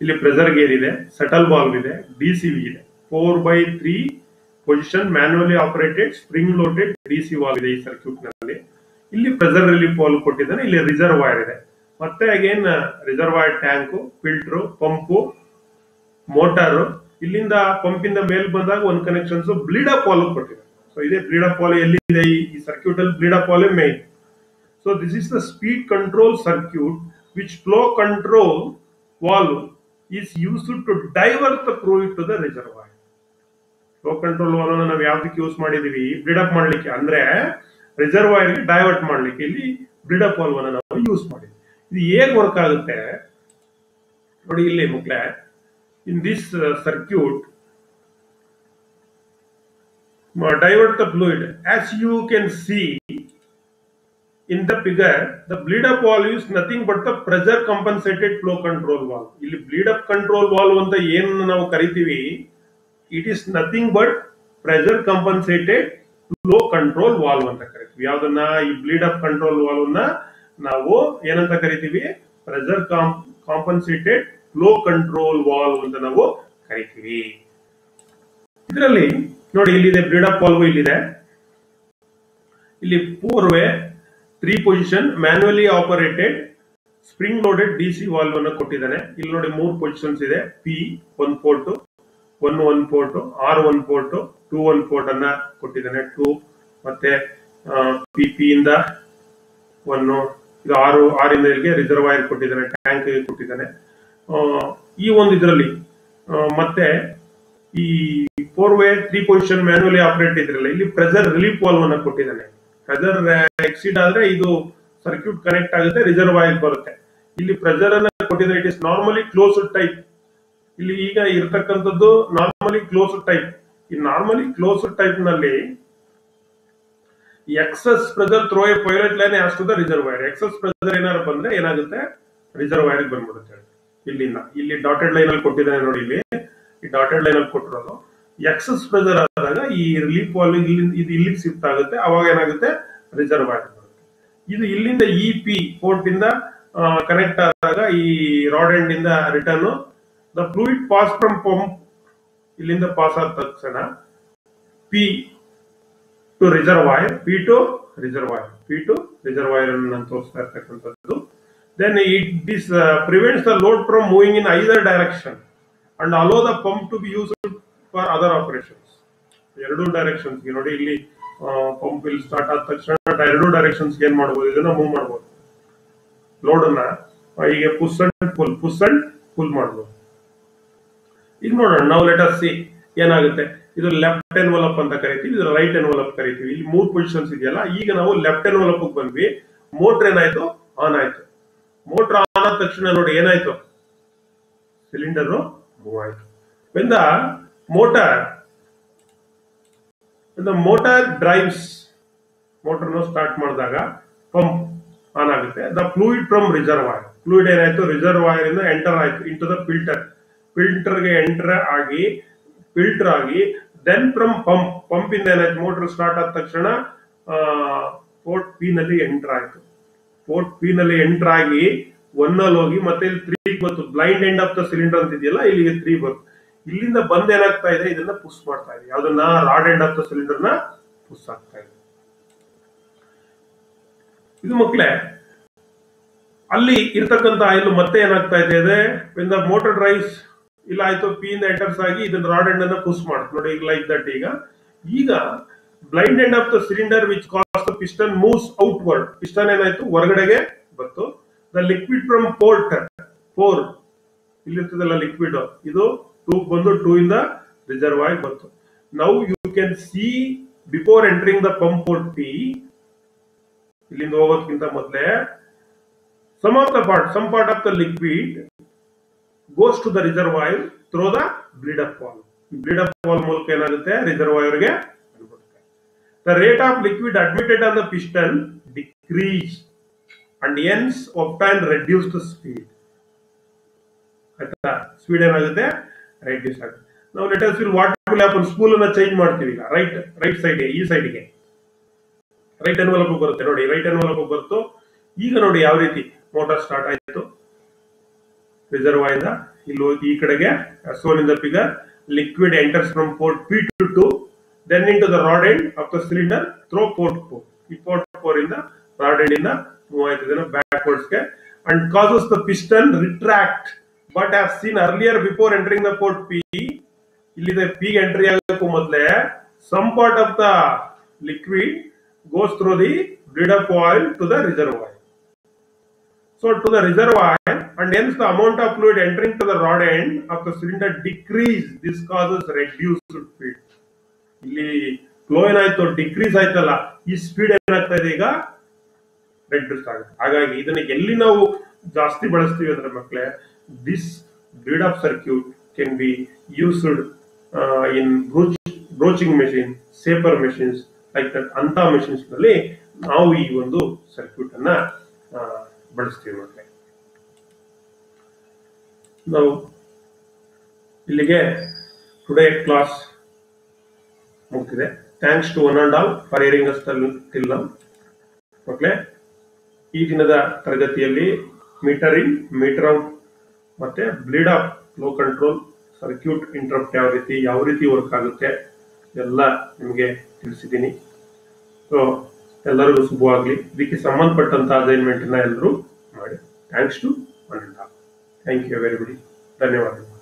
ಇಲ್ಲಿ ಪ್ರೆಷರ್ ಗೇರ್ ಇದೆ, ಸೆಟಲ್ ವಾಲ್ವ್ ಇದೆ, DCV ಇದೆ. 4x3 position manually operated spring loaded DC valve ಇದೆ ಈ ಸರ್ಕ್ಯೂಟ್ ನಲ್ಲಿ. ಇಲ್ಲಿ ಪ್ರೆಷರ್ ರಿಲೀಫ್ ವಾಲ್ವ್ ಕೊಟ್ಟಿದ್ದಾನೆ. ಇಲ್ಲಿ ರಿಸರ್ವಾಯರ್ ಇದೆ. ಮತ್ತೆ again reservoir tank, filter, pump, motor. ಇಲ್ಲಿಂದ ಪಂಪ್ ಇಂದ ಮೇಲ್ ಬಂದಾಗ ಒಂದು ಕನೆಕ್ಷನ್ಸ್ ಬ್ಲೀಡ್ ಅಪ್ ವಾಲ್ವ್ ಕೊಟ್ಟಿದೆ. ಸೊ ಇದೇ ಬ್ಲೀಡ್ ಅಪ್ ವಾಲ್ವ್ ಎಲ್ಲಿದೆ ಈ ಸರ್ಕ್ಯೂಟ್ ಅಲ್ಲಿ, bleed up valve main. So this is the speed control circuit which flow control valve is used to divert the fluid to the reservoir. Flow control valve ನಾವು ಯಾವ್ದಕ್ಕೆ ಯೂಸ್ ಮಾಡಿದೀವಿ? ಬ್ಲೀಡ್ ಅಪ್ ಮಾಡ್ಲಿಕ್ಕೆ, ಅಂದ್ರೆ ರಿಸರ್ವಾಯರ್ ಗೆ ಡೈವರ್ಟ್ ಮಾಡ್ಲಿಕ್ಕೆ ಇಲ್ಲಿ ಬ್ಲೀಡ್ ಅಪ್ ವಾಲ್ವ್ ನಾವು ಯೂಸ್ ಮಾಡಿದ್ವಿ. ಇದು ಹೇಗ್ ವರ್ಕ್ ಆಗುತ್ತೆ ನೋಡಿ ಇಲ್ಲಿ ಮಕ್ಕಳೇ. In this circuit divert the fluid. As you can see in the figure, the bleed up valve is nothing but the pressure compensated flow control valve. ಇಲ್ಲಿ bleed up control valve ಅಂತ ಏನು ನಾವು ಕರಿತೀವಿ, it is nothing but pressure compensated flow control valve ಅಂತ ಕರಿತೀವಿ. ಯಾವ್ದನ್ನ? ಈ bleed up control valve ನ ನಾವು ಏನಂತ ಕರಿತೀವಿ? pressure compensated flow control valve ಅಂತ ನಾವು ಕರಿತೀವಿ. ಇದರಲ್ಲಿ ನೋಡಿ ಇಲ್ಲಿದೆ ಬ್ಲೀಡ್ ಅಪ್ ವಾಲ್ವ್, ಇಲ್ಲಿದೆ. ಇಲ್ಲಿ 4 way 3 position manually operated spring loaded DC valve ಅನ್ನು ಕೊಟ್ಟಿದ್ದಾನೆ. ಇಲ್ಲಿ ನೋಡಿ 3 ಪೊಸಿಷನ್ಸ್ ಇದೆ. P 1 port, 1 port, R 1 port, 2 1 port ಅನ್ನ ಕೊಟ್ಟಿದ್ದಾನೆ. 2 ಮತ್ತೆ ಪಿ ಇಂದ 1, ಇದು ಆರಿಂದ ಇಲ್ಲಿಗೆ ರಿಸರ್ವಾಯರ್ ಕೊಟ್ಟಿದ್ದಾನೆ, ಟ್ಯಾಂಕ್ ಕೊಟ್ಟಿದ್ದಾನೆ. ಈ ಒಂದು ಇದರಲ್ಲಿ ಮತ್ತೆ ಈ 4 ವೇ 3 ಪೊಸಿಷನ್ ಮ್ಯಾನ್ಯುಯಲಿ ಆಪರೇಟ್ ಇದ್ರಲ್ಲ, ಇಲ್ಲಿ ಪ್ರೆಷರ್ ರಿಲೀಫ್ ವಾಲ್ವ್ ಅನ್ನ ಕೊಟ್ಟಿದ್ದಾನೆ. ಪ್ರೆಷರ್ ಎಕ್ಸಿಡ್ ಆದ್ರೆ ಇದು ಸರ್ಕ್ಯೂಟ್ ಕನೆಕ್ಟ್ ಆಗುತ್ತೆ, ರಿಸರ್ವಾಯರ್ ಬರುತ್ತೆ. ಇಲ್ಲಿ ಪ್ರೆಷರ್ ಅನ್ನ ಕೊಟ್ಟಿದ್ದಾರೆ. It is normally closed type. ಇಲ್ಲಿ ಈಗ ಇರ್ತಕ್ಕಂಥದ್ದು ನಾರ್ಮಲಿ ಕ್ಲೋಸ್ಡ್ ಟೈಪ್. ಈ ನಾರ್ಮಲಿ ಕ್ಲೋಸ್ಡ್ ಟೈಪ್ ನಲ್ಲಿ excess pressure through a pilot line as to the reservoir. Excess pressure ಏನಾದ್ರು ಬಂದ್ರೆ ಏನಾಗುತ್ತೆ? ರಿಸರ್ವಾಯರ್ ಬಂದ್ಬಿಡುತ್ತೆ. ಇಲ್ಲಿಂದ ಇಲ್ಲಿ ಡಾಟೆಡ್ ಲೈನ್ ಅಲ್ಲಿ ಕೊಟ್ಟಿದ್ದಾನೆ ನೋಡಿ. ಇಲ್ಲಿ ಈ ಡಾಟೆಡ್ ಲೈನ್ ಅಲ್ಲಿ ಕೊಟ್ಟಿರೋದು ಎಕ್ಸಸ್ ಪ್ರೆಷರ್ ಆದಾಗ ಈ ರಿಲೀಫ್ ವಾಲ್ವ್ ಇದು ಇಲ್ಲಿಗೆ ಶಿಫ್ಟ್ ಆಗುತ್ತೆ. ಅವಾಗ ಏನಾಗುತ್ತೆ? ರಿಸರ್ವಾಯರ್ ಬರುತ್ತೆ. ಇದು ಇಲ್ಲಿಂದ ಇ ಪಿ ಪೋರ್ಟ್ ಇಂದ ಕನೆಕ್ಟ್ ಆದಾಗ ಈ ರಾಡ್ ಎಂಡ್ ಇಂದ return the fluid pass from pump, ಇಲ್ಲಿಂದ ಪಾಸ್ ಆದ ತಕ್ಷಣ P to reservoir, P to reservoir ಅನ್ನು ನಾನು ತೋರಿಸ್ತಾ ಇರ್ತಕ್ಕಂಥದ್ದು. Then this prevents the load from moving in either direction and allow the pump to be used for other operations. ಎರಡು ಡೈರೆಕ್ಷನ್ಸ್ ಗೆ ನೋಡಿ ಇಲ್ಲಿ ಪಂಪ್ ಇಲ್ಲಿ ಸ್ಟಾರ್ಟ್ ಆದ ತಕ್ಷಣ ಎರಡು ಡೈರೆಕ್ಷನ್ಸ್ ಏನ್ ಮಾಡಬಹುದು? ಇದನ್ನ ಮೂವ್ ಮಾಡಬಹುದು. ಲೋಡ್ ಅನ್ನ ಹೀಗೆ ಪುಷ್ ಅಂಡ್ ಫುಲ್ ಮಾಡಬಹುದು. ಈಗ ನೋಡೋಣ. ನಾವು ಲೆಟ್ ಅಸ್ ಸಿ ಏನಾಗುತ್ತೆ. ಇದು ಲೆಫ್ಟ್ ಎನ್ವಲಪ್ ಅಂತ ಕರಿತೀವಿ, ಇದು ರೈಟ್ ಎನ್ವಲಪ್ ಕರಿತೀವಿ. ಇಲ್ಲಿ 3 ಪೊಸಿಷನ್ಸ್ ಇದೆಯಲ್ಲ. ಈಗ ನಾವು ಲೆಫ್ಟ್ ಎನ್ವಲಪ್ ಬಂದ್ವಿ. ಮೋಟರ್ ಏನಾಯ್ತು? ಆನ್ ಆಯ್ತು. ಮೋಟರ್ ಆನ್ ಆದ ತಕ್ಷಣ ನೋಡಿ ಏನಾಯ್ತು? ಸಿಲಿಂಡರ್ ಮೂವ್ ಆಯ್ತು. when the motor drives, motor ನ ಸ್ಟಾರ್ಟ್ ಮಾಡಿದಾಗ ಪಂಪ್ ಆನ್ ಆಗುತ್ತೆ. The fluid from reservoir, fluid ಏನಾಯ್ತು? ರಿಸರ್ವಾಯರ್ ಇಂದ ಎಂಟರ್ ಆಯ್ತು ಇಂಟು ದ ಫಿಲ್ಟರ್ ಗೆ ಎಂಟರ್ ಆಗಿ ಫಿಲ್ಟರ್ ಆಗಿ ದೆನ್ ಫ್ರಮ್ ಪಂಪ್ ಇಂದ ಏನಾಯ್ತು? ಮೋಟರ್ ಸ್ಟಾರ್ಟ್ ಆದ ತಕ್ಷಣ ಪೋರ್ಟ್ ಪಿ ನಲ್ಲಿ ಎಂಟರ್ ಆಯ್ತು. ಪೋರ್ಟ್ ಪಿ ನಲ್ಲಿ ಎಂಟರ್ ಆಗಿ 1 ಅಲ್ಲಿ ಹೋಗಿ ಮತ್ತೆ ಇಲ್ಲಿ 3 ಬಂತು. Blind end of the cylinder ಅಂತ ಇದೆಯಲ್ಲ, ಇಲ್ಲಿಗೆ 3 ಬಂತು. ಇಲ್ಲಿಂದ ಬಂದ್ ಏನಾಗ್ತಾ ಇದೆ? ಇದನ್ನ ಪುಷ್ ಮಾಡ್ತಾ ಇದೆ. ಯಾವ್ದನ್ನ? Rod end of the cylinder ನ ಪುಷ್ ಆಗ್ತಾ ಇದೆ. ಇದು ಮಕ್ಕಳೇ ಅಲ್ಲಿ ಇರ್ತಕ್ಕಂಥ ಆಯಿಲ್ ಮತ್ತೆ ಏನಾಗ್ತಾ ಇದೆ? when the motor drives, ಇಲ್ಲ ಆಯ್ತು ಪಿ ಇಂದ ಎಂಟರ್ಸ್ ಆಗಿ ಇದನ್ನ ರಾಡ್ ಎಂಡ್ ಅನ್ನ ಪುಷ್ ಮಾಡುತ್ತೆ ನೋಡಿ. Like that. ಈಗ blind end of the cylinder which cause the piston moves outward. Piston ಏನಾಯ್ತು? ಹೊರಗಡೆಗೆ ಬಂತು. ದ ಲಿಕ್ವಿಡ್ ಫ್ರಮ್ ಪೋರ್ಟ್ 4 ಇಲ್ಲಿರ್ತದಲ್ಲ ಲಿಕ್ವಿಡ್, ಇದು 2 ಬಂದು 2 ಇಂದ ರಿಸರ್ವಾಯರ್ ಬಂತು. Now you can see before entering the pump port P, ಇಲ್ಲಿಂದ ಹೋಗೋದಕ್ಕಿಂತ ಮೊದಲೇ some part of the liquid goes to the reservoir through the bleed up valve. Bleed up valve ಮೂಲಕ ಏನಾಗುತ್ತೆ? ರಿಸರ್ವಾಯರ್ ಗೆ ಬರುತ್ತೆ. The rate of liquid admitted on the piston decrease and hence obtain reduced speed. ಆಯ್ತಾ? ಸ್ಪೀಡ್ ಏನಾಗುತ್ತೆ? ರೆಡ್ಯೂಸ್ ಆಗುತ್ತೆ. ನಾವು let us feel what will happen. Spool ಅನ್ನ ಚೇಂಜ್ ಮಾಡ್ತೀವಿ. ಈಗ ರೈಟ್ ಸೈಡ್, ಈ ಸೈಡ್ಗೆ ರೈಟ್ ಎನ್ವಲಪ್ ಬರುತ್ತೆ ನೋಡಿ. ರೈಟ್ ಎನ್ವಲಪ್ ಬರುತ್ತೋ. ಈಗ ನೋಡಿ ಯಾವ ರೀತಿ ಮೋಟಾರ್ ಸ್ಟಾರ್ಟ್ ಆಯ್ತು. ರಿಸರ್ವಾಯರ್ ಇಲ್ಲಿ ಹೋಗಿ ಈ ಕಡೆಗೆ shown in the figure, liquid enters from port P to 2, then into the rod end of the cylinder through port 4. ಈ port 4 ಇಂದ rod end ಇಂದ ಮೂವ್ ಆಯ್ತಿದೆ backwards ಗೆ and causes the piston retract. But as seen earlier, before entering the port P, ಇಲ್ಲಿ P entry ಆಗಕ್ಕೂ ಮೊದಲೇ some part of the liquid goes through the bleed up valve to the reservoir. So to the reservoir and hence the amount of fluid entering to the rod end of the cylinder decrease. This causes reduced speed. ಇಲ್ಲಿ ಫ್ಲೋ ಏನಾಯ್ತು, ಡಿಕ್ರೀಸ್ ಆಯ್ತಲ್ಲ, ಈ ಸ್ಪೀಡ್ ಏನಾಗ್ತಾ ಇದೆ ಈಗ ರೆಡ್ಯೂಸ್ ಆಗುತ್ತೆ. ಹಾಗಾಗಿ ಇದನ್ನ ಎಲ್ಲಿ ನಾವು ಜಾಸ್ತಿ ಬಳಸ್ತೀವಿ ಅಂದ್ರೆ ಮಕ್ಕಳೇ, this bleed off circuit can be used in broaching machine, shaper machines like that. ಅಂತ ಮೆಷಿನ್ಸ್ ನಲ್ಲಿ ನಾವು ಈ ಒಂದು ಸರ್ಕ್ಯೂಟ್ ಅನ್ನ ಬಳಸ್ತೀವಿ ಮಕ್ಕಳೇ. ನಾವು ಇಲ್ಲಿಗೆ ಟುಡೇ ಕ್ಲಾಸ್ ಮುಗ್ದಿದೆ. Thanks to one and all for hearing us till now. ಮಕ್ಕಳೇ, ಈ ದಿನದ ತರಗತಿಯಲ್ಲಿ ಮೀಟರ್ ಇನ್, ಮೀಟರ್ ಔಟ್ ಮತ್ತೆ bleed off flow control, circuit interrupt ಯಾವ ರೀತಿ ವರ್ಕ್ ಆಗುತ್ತೆ ಎಲ್ಲ ನಿಮಗೆ ತಿಳಿಸಿದ್ದೀನಿ. ಸೊ ಎಲ್ಲರಿಗೂ ಶುಭವಾಗಲಿ. ಇದಕ್ಕೆ ಸಂಬಂಧಪಟ್ಟಂತ ಅಸೈನ್ಮೆಂಟ್ ಎಲ್ಲರೂ ಮಾಡಿ. Thanks to one and all. Thank you everybody. ಧನ್ಯವಾದಗಳು.